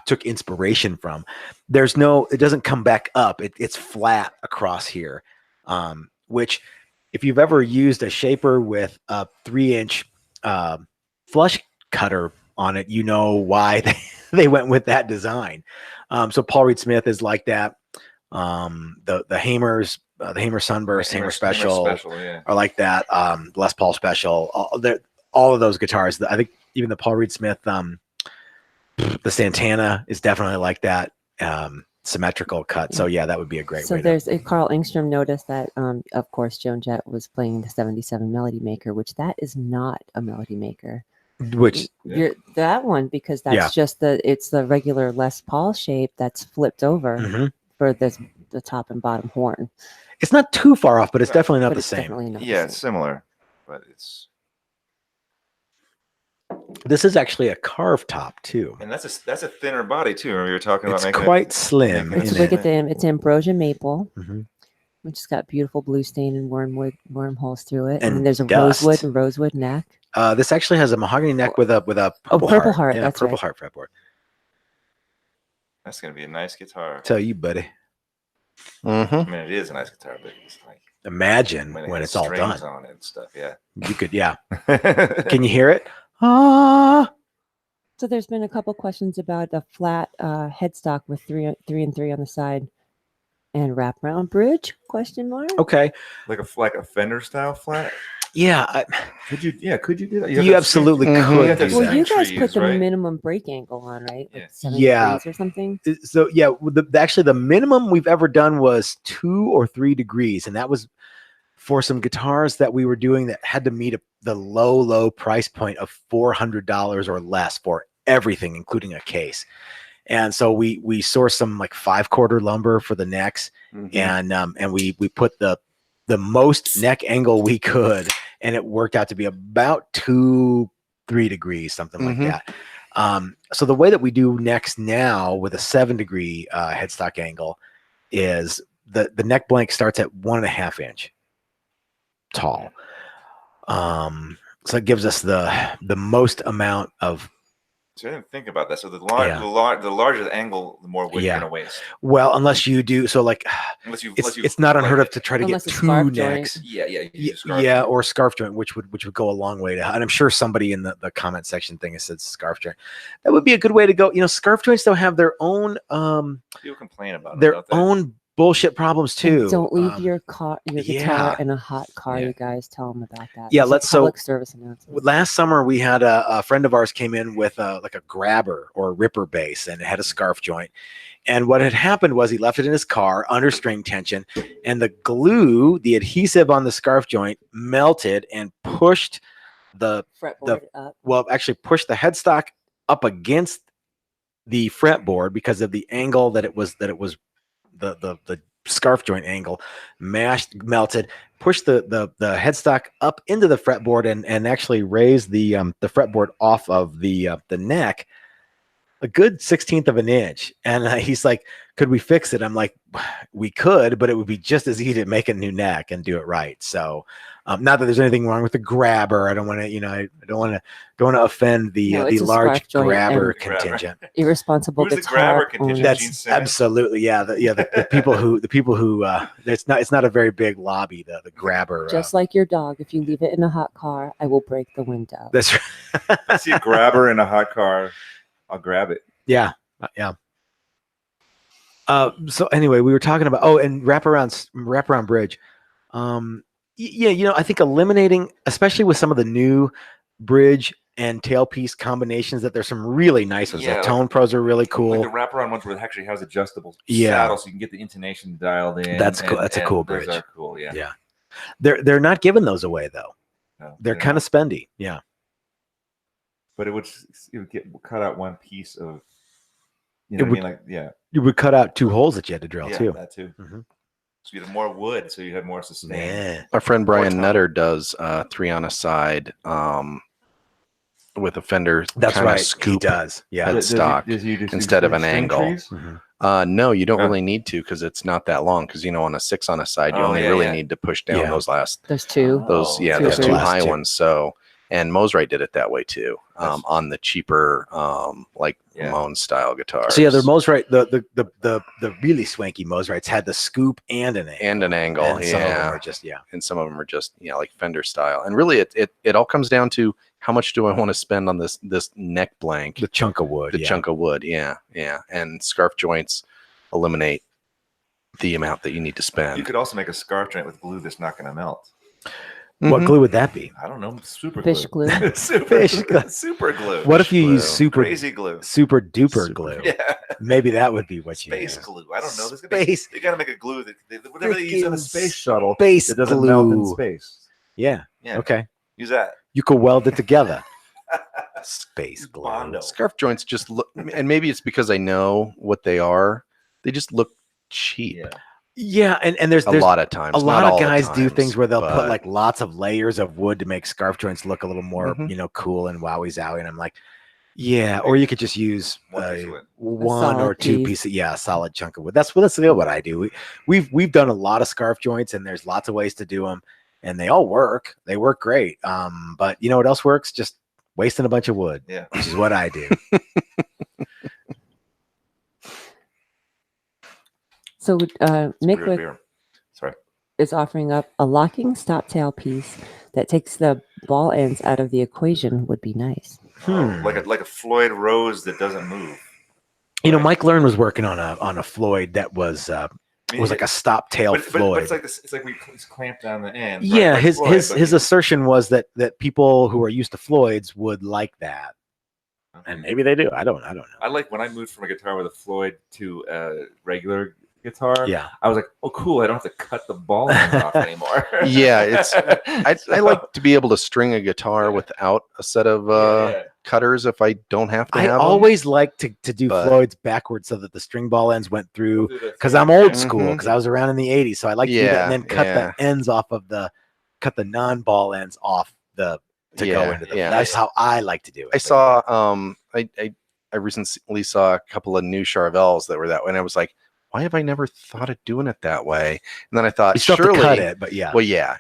took inspiration from, it doesn't come back up. It's flat across here, which if you've ever used a shaper with a 3-inch flush cutter on it, you know why they went with that design. So Paul Reed Smith is like that. The Hamers, the Hamer Sunburst, Hamer Special are like that. Les Paul Special, all of those guitars. I think even the Paul Reed Smith, the Santana is definitely like that symmetrical cut. So yeah, that would be a great. So there's a Carl Engstrom noticed that, of course, Joan Jett was playing the 77 Melody Maker, which that is not a Melody Maker. Which that one, because that's just it's the regular Les Paul shape that's flipped over for the top and bottom horn. It's not too far off, but it's definitely not the same. Definitely not it's similar, but it's. This is actually a carved top too, and that's a thinner body too. Remember you were talking about it's quite slim. It's ambrosia maple, which has got beautiful blue stain and wormholes through it, and then there's a rosewood neck. This actually has a mahogany neck with a purple heart. Yeah, that's purple right. heart fretboard. That's gonna be a nice guitar. Tell you, buddy. I mean, it is a nice guitar, but it's like imagine when it's all done on it and stuff. Yeah, you could. Yeah. Can you hear it? Ah. So there's been a couple questions about a flat headstock with three and three on the side and wraparound bridge ? Okay. Like a Fender style flat. Yeah. Could you do that? You absolutely could. Well, you guys put the minimum break angle on, right? Like 7 degrees or something. So yeah, actually the minimum we've ever done was 2 or 3 degrees, and that was for some guitars that we were doing that had to meet the low price point of $400 or less for everything, including a case. And so we sourced some like 5/4 lumber for the necks, and we put the most neck angle we could, and it worked out to be about 2-3 degrees, something like that. So the way that we do necks now with a 7-degree headstock angle is the neck blank starts at 1.5 inch tall. So it gives us the most amount of. So I didn't think about that. So the larger the angle, the more wood you're gonna waste. Well, unless you do so, like it's not unheard of to try to get Unless it's 2 scarf necks. Yeah. Or scarf joint, which would go a long way to. And I'm sure somebody in the comment section thing has said scarf joint. That would be a good way to go. Scarf joints though have their own People complain about their own bullshit problems too. And don't leave your guitar in a hot car. You guys tell them about that. Yeah, It's a public service announcement. Last summer we had a friend of ours came in with like a grabber or a ripper bass, and it had a scarf joint. And what had happened was he left it in his car under string tension, and the glue, the adhesive on the scarf joint, melted and pushed the fretboard up. Well, actually pushed the headstock up against the fretboard because of the angle that it was the scarf joint angle, melted, pushed the headstock up into the fretboard and actually raised the fretboard off of the neck a good 1/16 of an inch. And he's like, could we fix it? I'm like, we could, but it would be just as easy to make a new neck and do it right. So not that there's anything wrong with the grabber. I don't want to, I don't want to offend the large grabber contingent. Irresponsible Who's the grabber contingent? That's absolutely, the people who it's not a very big lobby, the grabber. Just like your dog, if you leave it in a hot car, I will break the window. That's right. I see a grabber in a hot car, I'll grab it. Yeah. So anyway, we were talking about and wraparound bridge. I think eliminating, especially with some of the new bridge and tailpiece combinations, that there's some really nice ones. The Tone Pros are really cool. Like the wraparound ones where it actually has adjustable saddle, so you can get the intonation dialed in. That's cool. That's a cool bridge. Those are cool. Yeah. They're not giving those away though. No, they're kind of spendy. Yeah. But it would cut out one piece of. You would cut out 2 holes that you had to drill too. That too. Mm-hmm. So you have more wood, so you have more sustain. Yeah. Our friend Brian Nutter does 3 on a side with a fender. That's right. Scoop he does. Yeah. Headstock instead of an angle. Mm-hmm. No, you don't really need to because it's not that long. Because on a 6 on a side, you only really need to push down those last. Those 2. Those 2 high ones. So. And Mosrite did it that way too, on the cheaper, Moan style guitars. So the Mosrite, the really swanky Mosrites had the scoop and an angle. And some of them are just and some of them are just like Fender style. And really, it all comes down to how much do I want to spend on this neck blank, the chunk of wood, chunk of wood, and scarf joints eliminate the amount that you need to spend. You could also make a scarf joint with glue that's not going to melt. What glue would that be? I don't know. Super fish glue. Super glue. What if you use crazy glue? Super duper glue. Yeah. Maybe that would be what you use. Space glue. I don't know. Space. They got to make a glue that whatever they use on a space shuttle. Space it doesn't glue. melt in space. Yeah. Okay. Use that. You could weld it together. Space glue. Bondo. Scarf joints just look, and maybe it's because I know what they are. They just look cheap. Yeah, and there's a lot of times. A lot of guys do things where they'll put like lots of layers of wood to make scarf joints look a little more, cool and wowie zowie. And I'm like, or you could just use one or 2 pieces. Yeah, a solid chunk of wood. That's what I do. We've done a lot of scarf joints, and there's lots of ways to do them, and they all work. They work great. But you know what else works? Just wasting a bunch of wood. Yeah, which is what I do. So Mick is offering up a locking stop tail piece that takes the ball ends out of the equation. Would be nice. Like a Floyd Rose that doesn't move. Mike Learn was working on a Floyd that was like a stop tail Floyd. But it's like it's clamped down the end. Yeah, right? his assertion was that people who are used to Floyds would like that. And maybe they do. I don't know. I like when I moved from a guitar with a Floyd to a regular guitar. Yeah. I was like, oh, cool. I don't have to cut the ball ends off anymore. Yeah, it's I like to be able to string a guitar without a set of cutters if I don't have to I have 'em. always like to do but- Floyd's backwards so that the string ball ends went through, because I'm old school, Mhm. because I was around in the 80s. So I like to do that and then cut Yeah. the ends off of cut the non-ball ends off to go Yeah, into the. yeah. That's how I like to do it. I saw I recently saw a couple of new Charvels that were that way, and I was like, why have I never thought of doing it that way? And then I thought, You still have surely to cut it, but yeah. Well, yeah,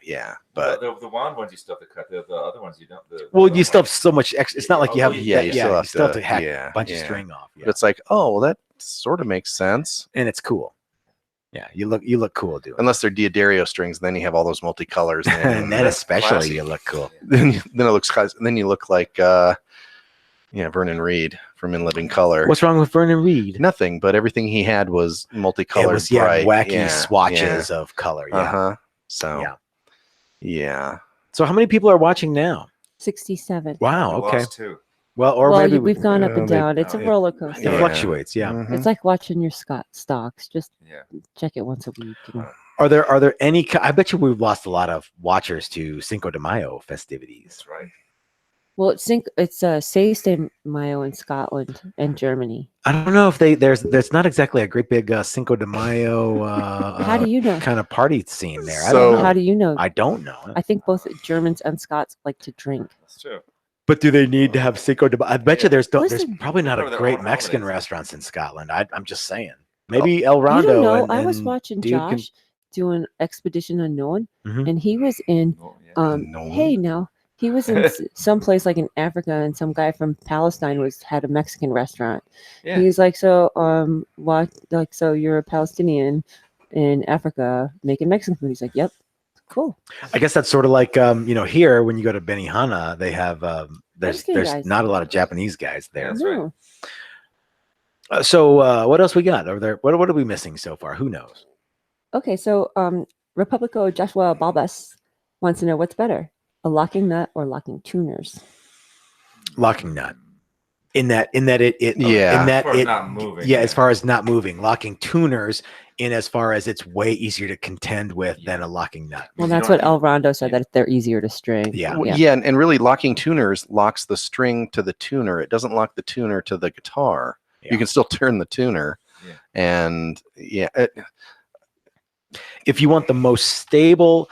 but the wand ones you still have to cut. The other ones you don't. Well, you still have so much extra. It's not like you have. Yeah, You you still still have to hack yeah, a bunch of yeah. string off. but it's like, oh, well, that sort of makes sense. And it's cool. Yeah, you look cool doing it. Unless they're Diodario strings, then you have all those multicolors, And then especially classy. you look cool. then it looks class. And then you look like Vernon Reed from In Living Color. What's wrong with Vernon Reed? Nothing, but everything he had was multicolored, It was bright. wacky swatches of color. Yeah. Uh-huh. So Yeah. yeah. So how many people are watching now? 67. Wow. Okay. Lost two. Well, or Well, maybe we've gone up and they- down. It's a roller coaster. it Yeah. fluctuates. Yeah. Mhm. It's like watching your stocks. Just Yeah. check it once a week. and- Are there any? I bet you we've lost a lot of watchers to Cinco de Mayo festivities. That's right. Well, it's Seis de Mayo in Scotland and Germany. I don't know if there's not exactly a great big Cinco de Mayo How do you know? kind of party scene there. I So- don't know. How do you know? I don't know. I think both Germans and Scots like to drink. That's true. But do they need to have Cinco de Mayo? I bet you there's Listen. probably not a Probably their great own Mexican holidays. restaurants in Scotland. I'm just saying. Maybe El You Rondo. don't know. I and was watching Duke and- Josh doing Expedition Unknown, Mhm. and he was in. Oh, yeah. Unknown? Hey, now he was in some place like in Africa, and some guy from Palestine had a Mexican restaurant. Yeah. He's like, so what? Like, so you're a Palestinian in Africa making Mexican food? He's like, yep, cool. I guess that's sort of like here when you go to Benihana, they have there's Mexican guys. not a lot of Japanese guys there. That's right. No. So what else we got? Are there what are we missing so far? Who knows? Okay, so Republico Joshua Balbus wants to know what's better, a locking nut or locking tuners? Locking nut. In that it Yeah. in that As far as it not moving, yeah, yeah. as far as not moving. Locking tuners in as far as it's way easier to contend with than a locking nut. Well, You that's don't what El Rondo said, that they're easier to string. Yeah. Well, yeah, and really locking tuners locks the string to the tuner. It doesn't lock the tuner to the guitar. Yeah. You can still turn the tuner. Yeah. And If you want the most stable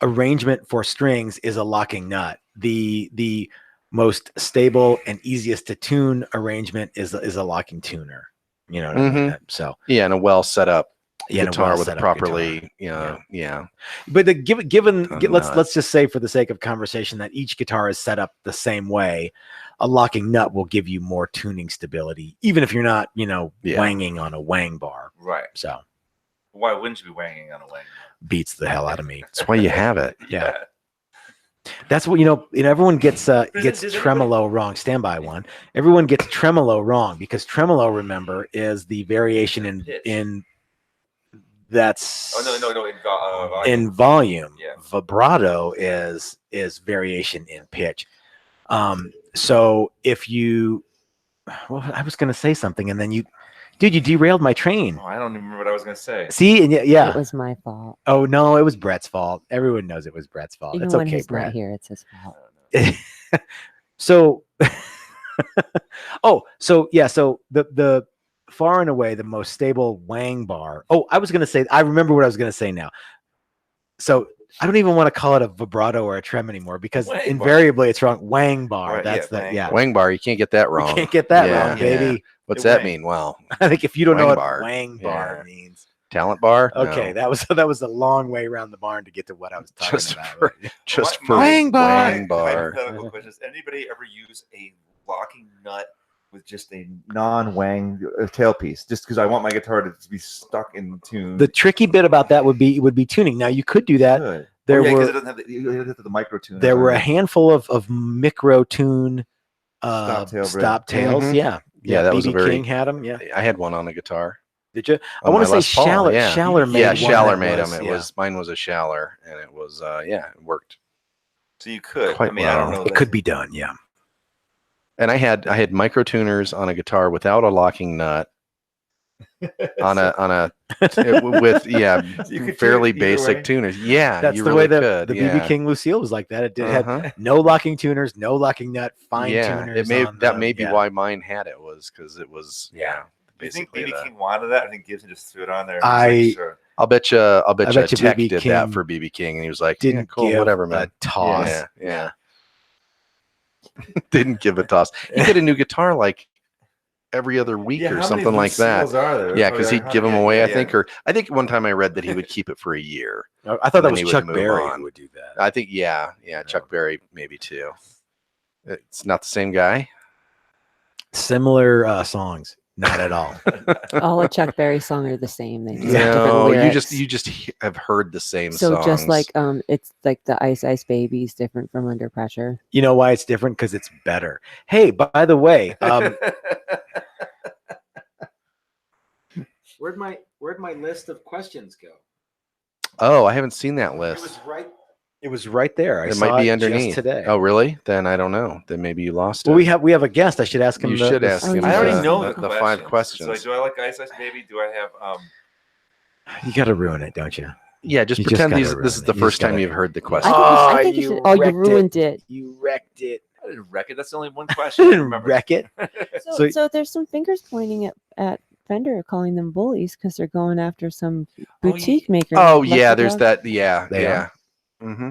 arrangement for strings is a locking nut. The most stable and easiest to tune arrangement is a locking tuner. You know what I mean? So yeah, and a well set up yeah, and a guitar with well-set-up properly, guitar. yeah. But nut. let's just say for the sake of conversation that each guitar is set up the same way. A locking nut will give you more tuning stability, even if you're not, Yeah. wanging on a wang bar. Right. So Why wouldn't you be wanging on a wang? beats the hell out of me. That's why you have it. Yeah. That's what everyone gets Does tremolo wrong. Stand by one. Everyone gets tremolo wrong because tremolo, remember, is the variation Pitch. in that's Oh no. in volume. Yeah. Vibrato is variation in pitch. So if you, well, I was gonna say something and then you derailed my train. Oh, I don't even remember what I was gonna say. See, and It yeah. was my fault. Oh no, it was Brett's fault. Everyone knows it was Brett's fault. Even It's when okay, he's Brett. not here, it's his fault. So so the far and away the most stable wang bar. Oh, I was gonna say, I remember what I was gonna say now. So I don't even want to call it a vibrato or a trem anymore because Wang bar. invariably it's wrong. Wang bar. Right, That's yeah, the wang yeah. Wang bar, you can't get that wrong. You can't get that Yeah, wrong, yeah. baby. What's The that wang. mean? Well, I think if you don't know Wang what bar. wang bar Yeah. means. talent bar? Okay, No. that was a long way around the barn to get to what I was talking Just about. for- just My- for my- Wang bar. Wang bar. Hypothetical question: Does anybody ever use a locking nut with just a non-wang tailpiece, just because I want my guitar to be stuck in tune. The tricky bit about that would be tuning. Now you could do that. Good. There because were it doesn't have the micro tune. there were a handful of micro tune Stop tail stop tails. Mhm. Yeah, Yeah, that was a BB very- King had them. Yeah, I had one on a guitar. did you? I On want to my say Les Paul, Schaller. yeah. Schaller made Yeah, one Schaller that made was, them. It yeah. was mine was a Schaller, and it was it worked. So you could. Quite I mean, I don't well. know. It could be done. Yeah. And I had micro tuners on a guitar without a locking nut. on a with You could fairly tune it either basic way. tuners. Yeah, That's you the really way could. the yeah. BB King Lucille was like that. It did Uh-huh. had no locking tuners, no locking nut, fine Yeah, tuners. that may be why mine had it, was because it was I think basically BB King wanted that. I think Gibson just threw it on there. I I'll bet you Tech BB did that King for BB King, and he was like, didn't yeah, cool, give whatever, a man. toss. Yeah. Didn't give a toss. He'd get a new guitar like every other week or something like that. Yeah, because he'd give them away, I think. Or I think one time I read that he would keep it for a year. I thought that then was he would Chuck move Berry on. who would do that. I think, yeah, Chuck Berry maybe too. It's not the same guy. Similar songs, not at all. All a Chuck Berry song are the same. They just have different No, lyrics. you just have heard the same So songs. just like it's like the Ice Ice Babies, different from Under Pressure. You know why it's different? Because it's better. Hey, by the way, where'd my list of questions go? Oh, I haven't seen that list. It was right there. It might be underneath today. Oh, really? Then I don't know. Then maybe you lost Well, it. we have a guest. I should ask him. You should ask Oh, him. yeah. I already know the 5 questions. So do I like Ice Ice Baby? Do I have You got to ruin it, don't you? Yeah, just You pretend just gotta this is ruin the it. You first just time gotta- you've heard the I question. think you should. Oh, you ruined it. You wrecked it. I didn't wreck it. That's only one I question. I didn't remember. wreck it. So, So- there's some fingers pointing at Fender, calling them bullies because they're going after some Oh, boutique maker. Oh like yeah, the there's dog. that. Yeah, They yeah. Mm-hmm.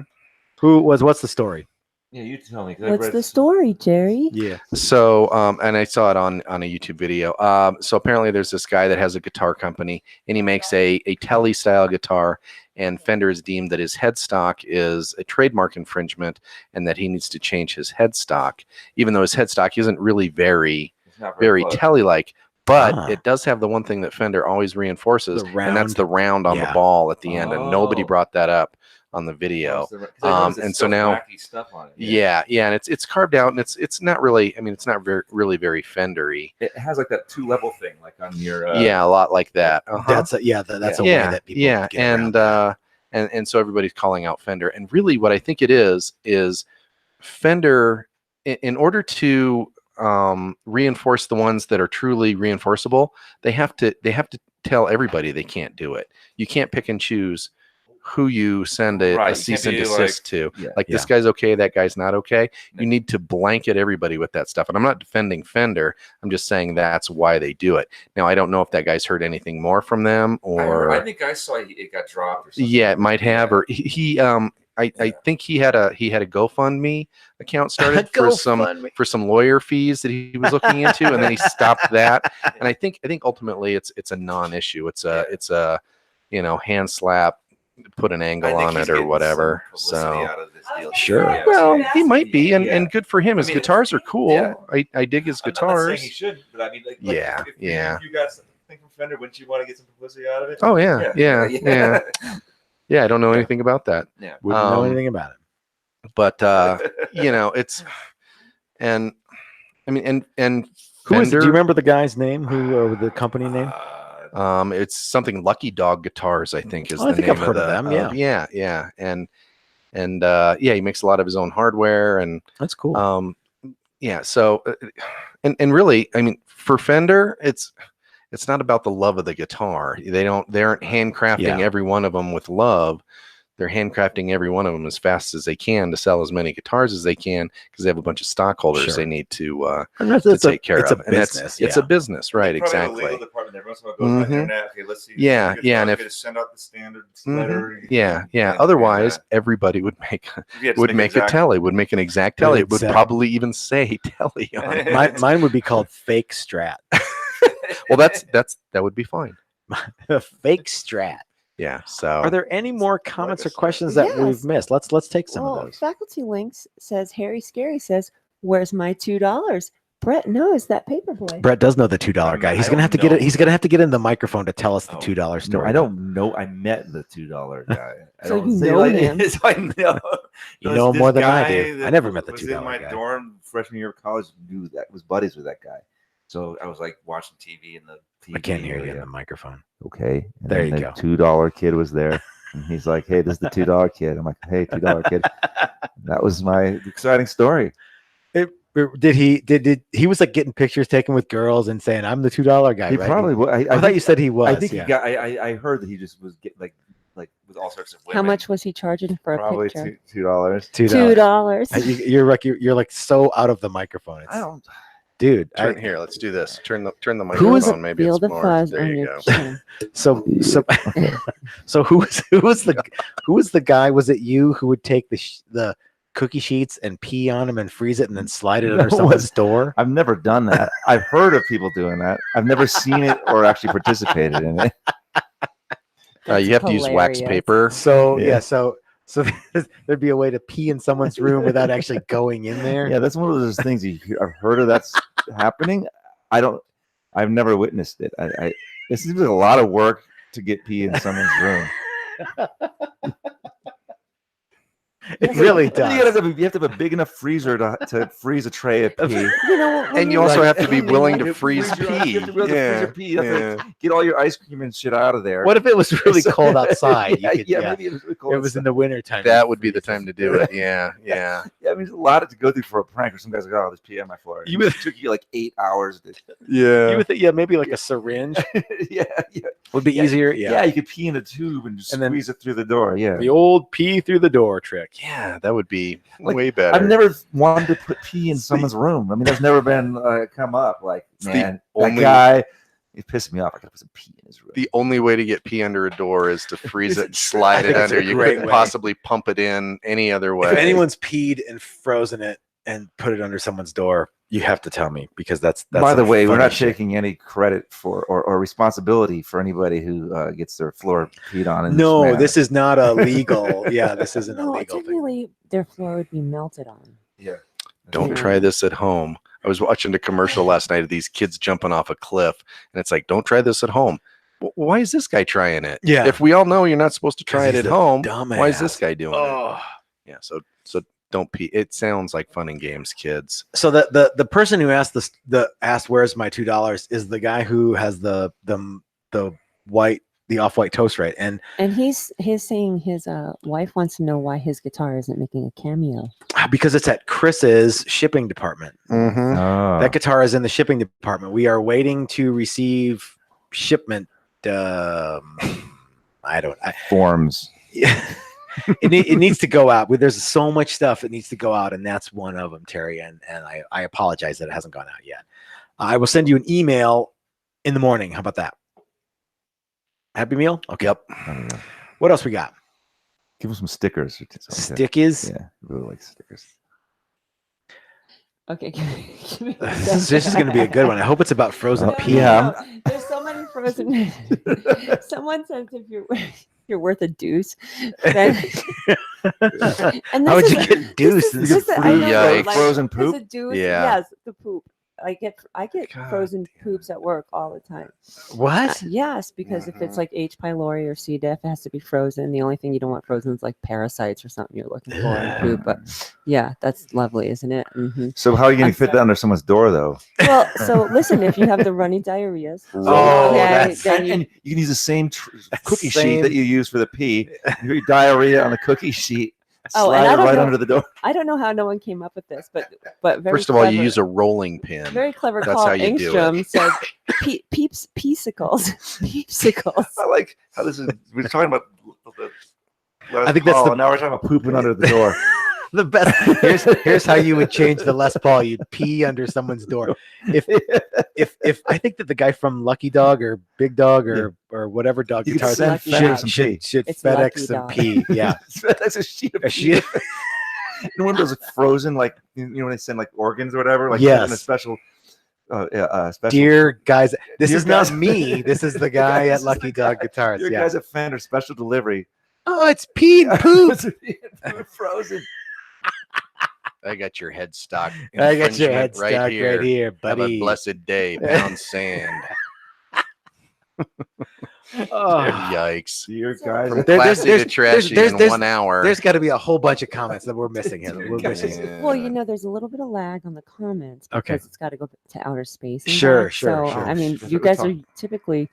What's the story? Yeah, you tell me. 'cause I What's read the story, Jerry? Yeah. So, and I saw it on a YouTube video. So apparently there's this guy that has a guitar company, and he makes a Tele style guitar, and Fender has deemed that his headstock is a trademark infringement, and that he needs to change his headstock, even though his headstock isn't really very It's not very close. Tele-like. But Ah. it does have the one thing that Fender always reinforces, The and that's round. the round on Yeah. the ball at the end, and nobody Oh. brought that up on the video. 'Cause I noticed and it's so stuff, now- wacky stuff on it. Yeah, and it's carved out, and it's not really. I mean, it's not really very Fendery. It has like that 2-level thing, like on your. Yeah, a lot like that. That's a way that people get around that. and so everybody's calling out Fender, and really what I think it is Fender, in order to reinforce the ones that are truly reinforceable, they have to tell everybody they can't do it. You can't pick and choose who you send Right, a you can't cease and be desist like- to. Yeah. Like this guy's okay, that guy's not okay. You need to blanket everybody with that stuff. And I'm not defending Fender. I'm just saying that's why they do it. Now, I don't know if that guy's heard anything more from them, or I think I saw it got dropped or something. yeah, it might have, or I think he had a GoFundMe account started for some lawyer fees that he was looking into, and then he stopped that. And I think ultimately it's a non-issue. It's a hand slap, put an I angle think on he's it or getting whatever. some publicity So out of this deal. Sure. Yeah, well, so- he might be, Yeah. and good for him. His I mean, guitars are cool. yeah. I dig his I'm not saying guitars. he should, but I mean, like Yeah, if yeah. you got something from Fender, wouldn't you want to get some publicity out of it? Oh yeah. Yeah, I don't know anything about that. Yeah. Wouldn't know Um, anything about it. But it's, and I mean, and Who is? Do Fender, you remember the guy's name? Or the company name? it's something Lucky Dog Guitars, I think, is Oh, I the think name I've heard of them, yeah, and he makes a lot of his own hardware, and That's cool. yeah. So, and really, I mean, for Fender, it's not about the love of the guitar. They aren't handcrafting Yeah. every one of them with love. They're handcrafting every one of them as fast as they can to sell as many guitars as they can, because they have a bunch of stockholders Sure. they need to It's take care it's of. a And business. it's a business, right? Probably have a Exactly. legal department. Every once in a while goes on the Mhm. internet. Okay, let's see. Yeah, this yeah, and guitar, if- to send out the standard Mhm. letter. Yeah. and Otherwise, that. everybody would make You had to would make a exact- telly, would make an exact telly. It would Exact. probably even say telly on it. Mine would be called Fake Strat. Well, that would be fine. Fake Strat. Yeah. So Are there any more comments or Strat. questions that Yes. we've missed? Let's take some Well, of those. Faculty Links says Harry Scary says, "Where's my $2?" Brett knows that Paperboy. Brett does know the $2 guy. He's I gonna have to don't get it. know. He's gonna have to get in the microphone to tell us the Oh, $2 No, story. I don't know. I met the $2 guy. I So don't you say know him. so I know. You know him This more than I guy do. that I never met the was $2 in my guy. dorm freshman year of college. Knew that, was buddies with that guy. So I was like watching TV and the TV. I can't hear you in yeah. the microphone. Okay. And There then you the go. $2 kid was there. And he's like, "Hey, this is the $2 kid." I'm like, "Hey, $2 kid." That was my exciting story. Did he was like getting pictures taken with girls and saying, "I'm the $2 guy"? He right? probably would. I thought you said he was. I think yeah. he got. I heard that he just was getting like with all sorts of women. How much was he charging for a Probably picture? $2. $2. You're like so out of the microphone. I don't. Dude, Here, let's do this. Turn the Who microphone. is it? Maybe Feel it's the more. fuzz There on you your go. chin. so who was the guy? Was it you who would take the cookie sheets and pee on them and freeze it and then slide it under someone's door? I've never done that. I've heard of people doing that. I've never seen it or actually participated in it. You have to use wax hilarious. paper. So Yeah. so there'd be a way to pee in someone's room without actually going in there. Yeah, that's one of those things I've heard of that's happening. I've never witnessed it. It seems like a lot of work to get pee in someone's room. It really I mean, does. you have to have a big enough freezer to freeze a tray of pee. You know, when And you also have to be willing to You freeze have to pee. be able to freeze your pee. You have to get all your ice cream and shit out of there. What if it was really So- cold outside? You could- maybe it was really cold. It was in the winter time. That would be the time to do it. Yeah. Yeah, I mean, there's a lot to go through for a prank. Or some guys like, oh, there's pee on my floor. You It would- took you like 8 hours. To, You would think, maybe like a syringe yeah, would be Yeah. easier. yeah. You could pee in a tube and just And then- squeeze it through the door. Yeah, The old pee through the door trick. Yeah, that would be Like, way better. I've never wanted to put pee in someone's room. I mean, that's never been come up. Like, It's the man, that only- guy, it pissed me off. I gotta put some pee in his room. The only way to get pee under a door is to freeze it and slide I it think it's under. a You great couldn't way. possibly pump it in any other way. If anyone's peed and frozen it and put it under someone's door, you have to tell me because that's By the some way, we're funny not shit. taking any credit for or responsibility for anybody who gets their floor peed on. In No, manner. this is not illegal. Yeah, this isn't a No, legal thing. technically, their floor would be melted on. Yeah. Don't Yeah. try this at home. I was watching a commercial last night of these kids jumping off a cliff, and it's like, don't try this at home. Why is this guy trying it? Yeah. If we all know you're not supposed to try it he's at a home, why is dumbass. this guy doing it? Oh. Yeah. So don't pee. It sounds like fun and games, kids. So the person who asked asked where's my $2 is the guy who has the off-white toast, right? And And he's saying his wife wants to know why his guitar isn't making a cameo. because it's at Chris's shipping department. Mm-hmm. Oh. That guitar is in the shipping department. We are waiting to receive shipment. Forms. It needs to go out. There's so much stuff that needs to go out, and that's one of them, Terry. And I apologize that it hasn't gone out yet. I will send you an email in the morning. How about that? Happy meal? Okay. Yep. I don't know. What else we got? Give them some stickers. Or something. Stickies. Yeah, I really like stickers. Okay. give me This is going to be a good one. I hope it's about frozen No, pea. yeah. There's so many frozen. Someone says if you're worth a deuce, then and How would this you is- get deuce? This, This this, I know, Yikes. like, Frozen there's poop? a deuce. Yeah. Yes, the poop. I get God frozen damn poops at work all the time. What? Yes, because if it's Mhm. like H. pylori or C. diff, it has to be frozen. The only thing you don't want frozen is like parasites or something you're looking for in poop. But yeah, that's lovely, isn't it? Hmm. So how are you going I'm to fit sorry. that under someone's door, though? Well, so listen, if you have the runny diarrheas, Oh, okay, that's- then And, you, and you can use the same cookie Same- sheet that you use for the pee. Your diarrhea on the cookie sheet. Oh, and slide I it don't right know- under the door. I don't know how no one came up with this, but very First of all, you clever- use a rolling pin. very clever. That's Carl how you do it. Engstrom said, peepsicles, peepsicles. I like how this is. We're talking about. I think that's the- now we're talking about pooping under the door. The best. Here's how you would change the Les Paul. You'd pee under someone's door. If I think that the guy from Lucky Dog or Big Dog or whatever dog You could guitars send Lucky FedEx Dog. some pee. should It's FedEx Lucky some Dog. pee. Yeah. That's a sheet of A pee. sheet- You know, one of those frozen, like when they send like organs or whatever, like Yes. in a special. Special. Dear guys, this Dear is not guys- me. This is the guy This at is Lucky the Dog guy- Guitars. Your Yeah. guys at Fender special delivery. Oh, it's pee and poop. Frozen. I got your headstock. I got your infringement headstock right here, Have buddy. a blessed day, pound sand. Oh. Yikes. Dear So- guys. From at- classy to trashy in there's- 1 hour. There's got to be a whole bunch of comments that we're missing here. That we're missing. Yeah. Well, you know, there's a little bit of lag on the comments because Okay. it's got to go to outer space. and Sure, back. sure, So, sure. I mean, That's you what we're guys are typically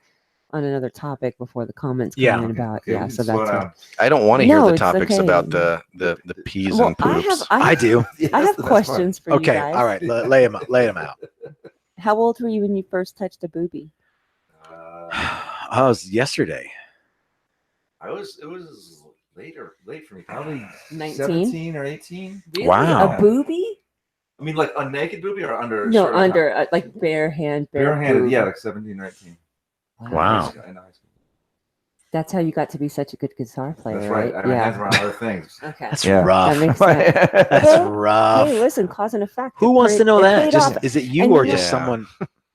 on another topic before the comments come Yeah. in about Okay, we yeah. can So slow that's down. I don't want to hear No, the it's topics okay. about the peas well. and poops. I do. Yeah, I that's have the best part. questions for you Okay, guys. all right. Lay them out. How old were you when you first touched a boobie? Oh, it was yesterday. It was late for me, probably 19? 17 or 18. Really? Wow. A boobie? I mean, like a naked booby or under? a No, shirt under like bare hand, bare barehanded. boob. Yeah, like 17 or 18. Wow. I know high school. That's how you got to be such a good guitar player, That's right. I Yeah. had hands around other things. Okay. That's Yeah. rough. That makes sense. That's Well, rough. Hey, listen, cause and effect. Who It wants to know it that? paid Just off. is it you And or you just know- someone?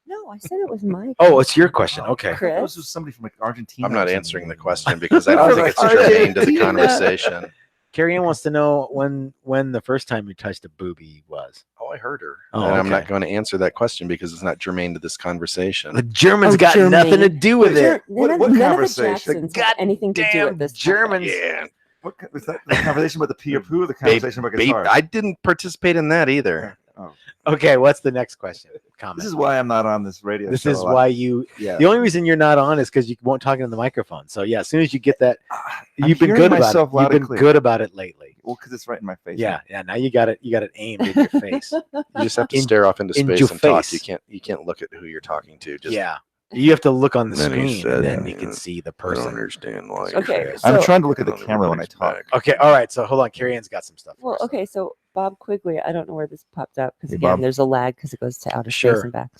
No, I said it was my. Oh, it's your question. Okay. Chris? This was somebody from like Argentina. I'm or not something. answering the question because I I don't was think like, it's germane to the Argentina. conversation. Carrie Ann wants to know when the first time you touched a boobie was. Oh, I heard her. Oh, and I'm okay. not going to answer that question because it's not germane to this conversation. The Germans Oh, got Germany. nothing to do with it. What None of the conversation? Jacksons have anything to do Goddamn with this. Germans. Yeah, What was that? The conversation about the pee or poo or the conversation about guitar? I didn't participate in that either. Oh. Okay, what's the next question? Comment. This is why I'm not on this radio. This show is a lot. why you. Yeah. The only reason you're not on is because you won't talk into the microphone. So yeah, as soon as you get that, I'm you've been hearing good about it. myself You've loud and been clear. good about it lately. Well, because it's right in my face. Yeah, yeah. Now you got it. You got it aimed in your face. You just have to In- stare off into in space your and talk. face. You can't look at who you're talking to. Just Yeah, you have to look on the Then he screen, said, and then you can see the I don't person. understand why. Okay, you're I'm so- trying to look at the on camera when I everybody's talk. back. Okay, all right. So hold on, Carrie Ann's got some stuff. for Well, us. okay, so Bob Quigley, I don't know where this popped up because Hey, again, Bob. there's a lag because it goes to outer Sure. space and back.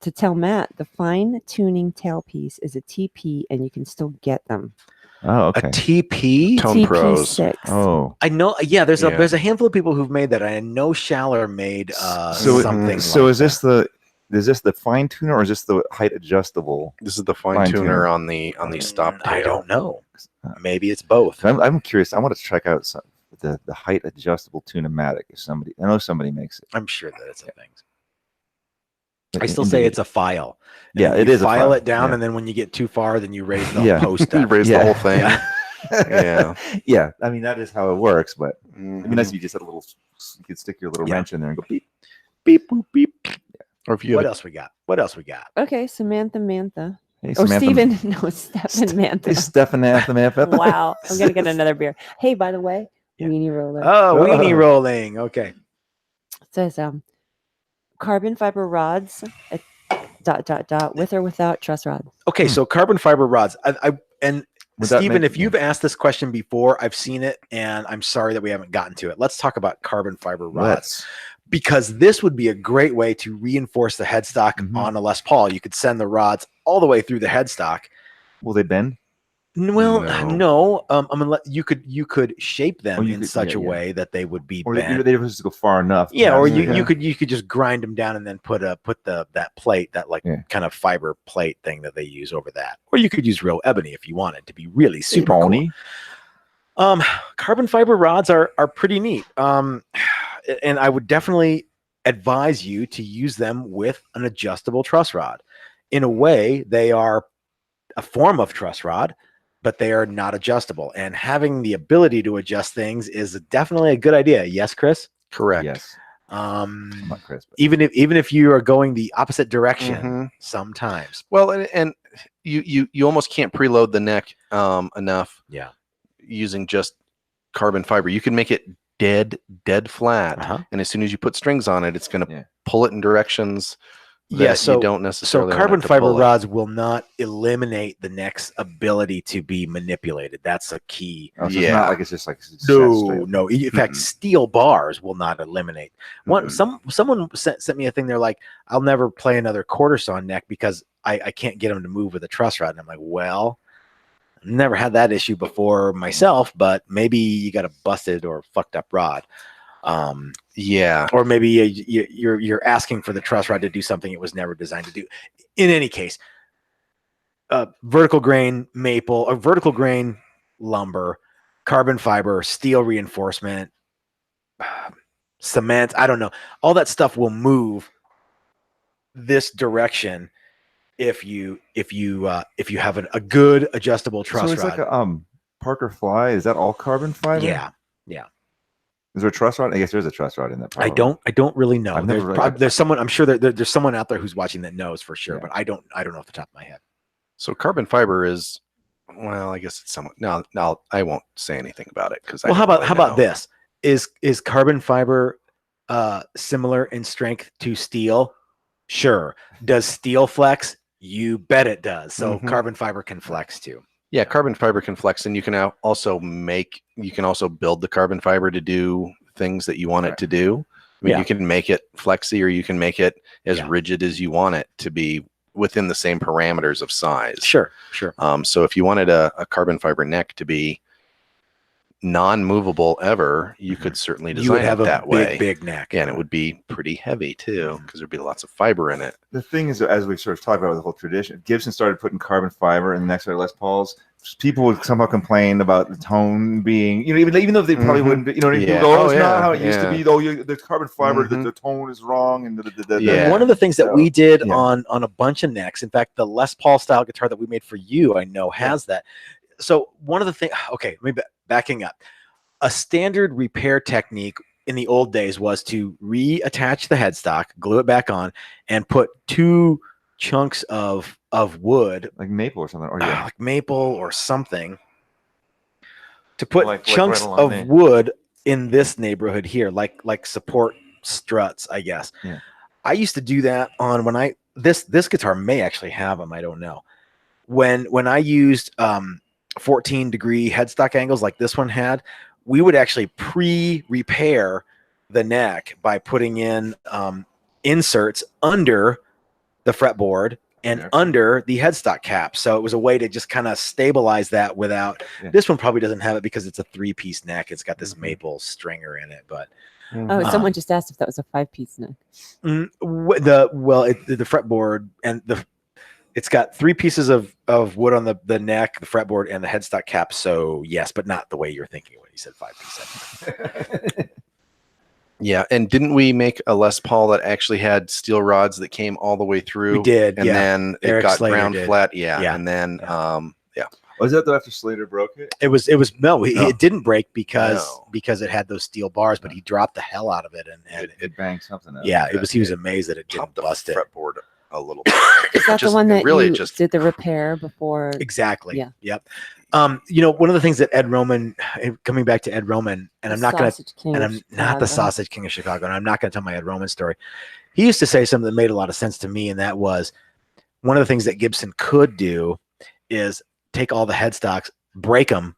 To tell Matt, the fine tuning tailpiece is a TP, and you can still get them. Oh, A TP. Tone Pros. TP6. Oh, I know. Yeah, there's Yeah. a handful of people who've made that. I know Schaller made so something. so like is this the fine tuner or is this the height adjustable? This is the Fine fine tuner. tuner on the stop tail. I don't know. Maybe it's both. I'm curious. I want to check out the height adjustable Tune-O-Matic. If I know somebody makes it. I'm sure that it's a thing. Like I still an say individual- it's a file. And Yeah, then it you is a file file, it down, yeah. and then when you get too far, then you raise the Yeah. post You up. raise Yeah. the whole thing. Yeah. Yeah. Yeah, I mean that is how it works. But Mhm. it'd be nice if you just had a little. You could stick your little Yeah. wrench in there and go beep, beep, boop, beep. Or if you What have else we got? What else we got? Okay, Samantha Mantha. Hey, Or Samantha. Stephen. No, Stephen Mantha. Hey, Stephanantha. Wow. I'm going to get another beer. Hey, by the way, Yeah. Weenie Roller. Oh, weenie rolling. Okay. It says carbon fiber rods, with or without truss rod. Okay. So carbon fiber rods. And Would that Stephen, make- if you've asked this question before, I've seen it, and I'm sorry that we haven't gotten to it. Let's talk about carbon fiber rods. Let's. Because this would be a great way to reinforce the headstock Mhm. on a Les Paul. You could send the rods all the way through the headstock. Will they bend? Well, No. no. I'm gonna you could shape them Oh, you in could- such yeah, a yeah. way that they would be Or bent. they just go far enough? Yeah, or perhaps? you could just grind them down and then put that plate, that like Yeah. kind of fiber plate thing that they use over that. Or you could use real ebony if you wanted to be really super cool. Ebony? Carbon fiber rods are pretty neat. And I would definitely advise you to use them with an adjustable truss rod. In a way, they are a form of truss rod, but they are not adjustable. And having the ability to adjust things is definitely a good idea. Yes, Chris? correct. Yes. I'm not Chris. But Even if you are going the opposite direction, Mhm. sometimes. Well, and you almost can't preload the neck enough. Yeah. Using just carbon fiber, you can make it dead flat, Uh-huh. and as soon as you put strings on it, it's going to Yeah. pull it in directions that Yeah, so you don't so necessarily. want carbon it to fiber pull it. rods will not eliminate the neck's ability to be manipulated. That's a key. oh, so it's Yeah. not like it's just like set straight. No. In fact, steel bars will not eliminate. Someone sent me a thing. They're like, "I'll never play another quarter saw neck because I can't get them to move with a truss rod." And I'm like, "Well, I've never had that issue before myself, but maybe you got a busted or fucked up rod." Yeah, Or maybe you're asking for the truss rod to do something it was never designed to do. In any case, vertical grain maple or vertical grain lumber, carbon fiber, steel reinforcement, cement, I don't know. All that stuff will move this direction if you have a good adjustable truss So it's rod. like a Parker Fly. Is that all carbon fiber? Yeah. Is there a truss rod? I guess there's a truss rod in that. I probably. don't really know. I've never There's, really- there's someone, I'm sure there's someone out there who's watching that knows for sure, Yeah. but I don't know off the top of my head. So carbon fiber is, well, I guess it's somewhat. No, I won't say anything about it because. Well, how about this? Is carbon fiber similar in strength to steel? Sure. Does steel flex? You bet it does. So carbon fiber can flex too. Yeah, carbon fiber can flex, and you can also build the carbon fiber to do things that you want it to do. I mean, you can make it flexy, or you can make it as rigid as you want it to be within the same parameters of size. Sure. So if you wanted a carbon fiber neck to be non-movable ever, you could certainly design it that way. Big neck. Yeah, and it would be pretty heavy too, because there'd be lots of fiber in it. The thing is, as we've sort of talked about with the whole tradition, Gibson started putting carbon fiber in the necks of Les Pauls. People would somehow complain about the tone being, even though they probably wouldn't, people go, it's not how it used to be, though. The carbon fiber, the tone is wrong. And one of the things that we did on a bunch of necks, in fact, the Les Paul style guitar that we made for you, I know has that. So one of the things, maybe backing up, a standard repair technique in the old days was to reattach the headstock, glue it back on, and put 2 chunks of wood, like maple or something, or like maple or something, to put chunks of wood in this neighborhood here, like support struts, I guess. Yeah. I used to do that on this guitar may actually have them, I don't know. When I used 14-degree headstock angles like this one had, we would actually pre-repair the neck by putting in inserts under the fretboard and under the headstock cap. So it was a way to just kind of stabilize that without, this one probably doesn't have it because it's a 3-piece neck. It's got this maple stringer in it, but. Someone just asked if that was a 5-piece neck. The fretboard and it's got 3 pieces of wood on the neck, the fretboard, and the headstock cap. So yes, but not the way you're thinking when you said 5-piece. Yeah, and didn't we make a Les Paul that actually had steel rods that came all the way through? We did, and then it got ground flat. And then Was that after Slater broke it? It was no, it didn't break because it had those steel bars, but he dropped the hell out of it and it banged something up. Yeah, he was amazed that it didn't bust it. Fretboard a little bit. Is that the one that you did the repair before? Exactly. Yeah. Yep. One of the things that Ed Roman, coming back to Ed Roman, and I'm not the Sausage King of Chicago, and I'm not going to tell my Ed Roman story. He used to say something that made a lot of sense to me, and that was one of the things that Gibson could do is take all the headstocks, break them,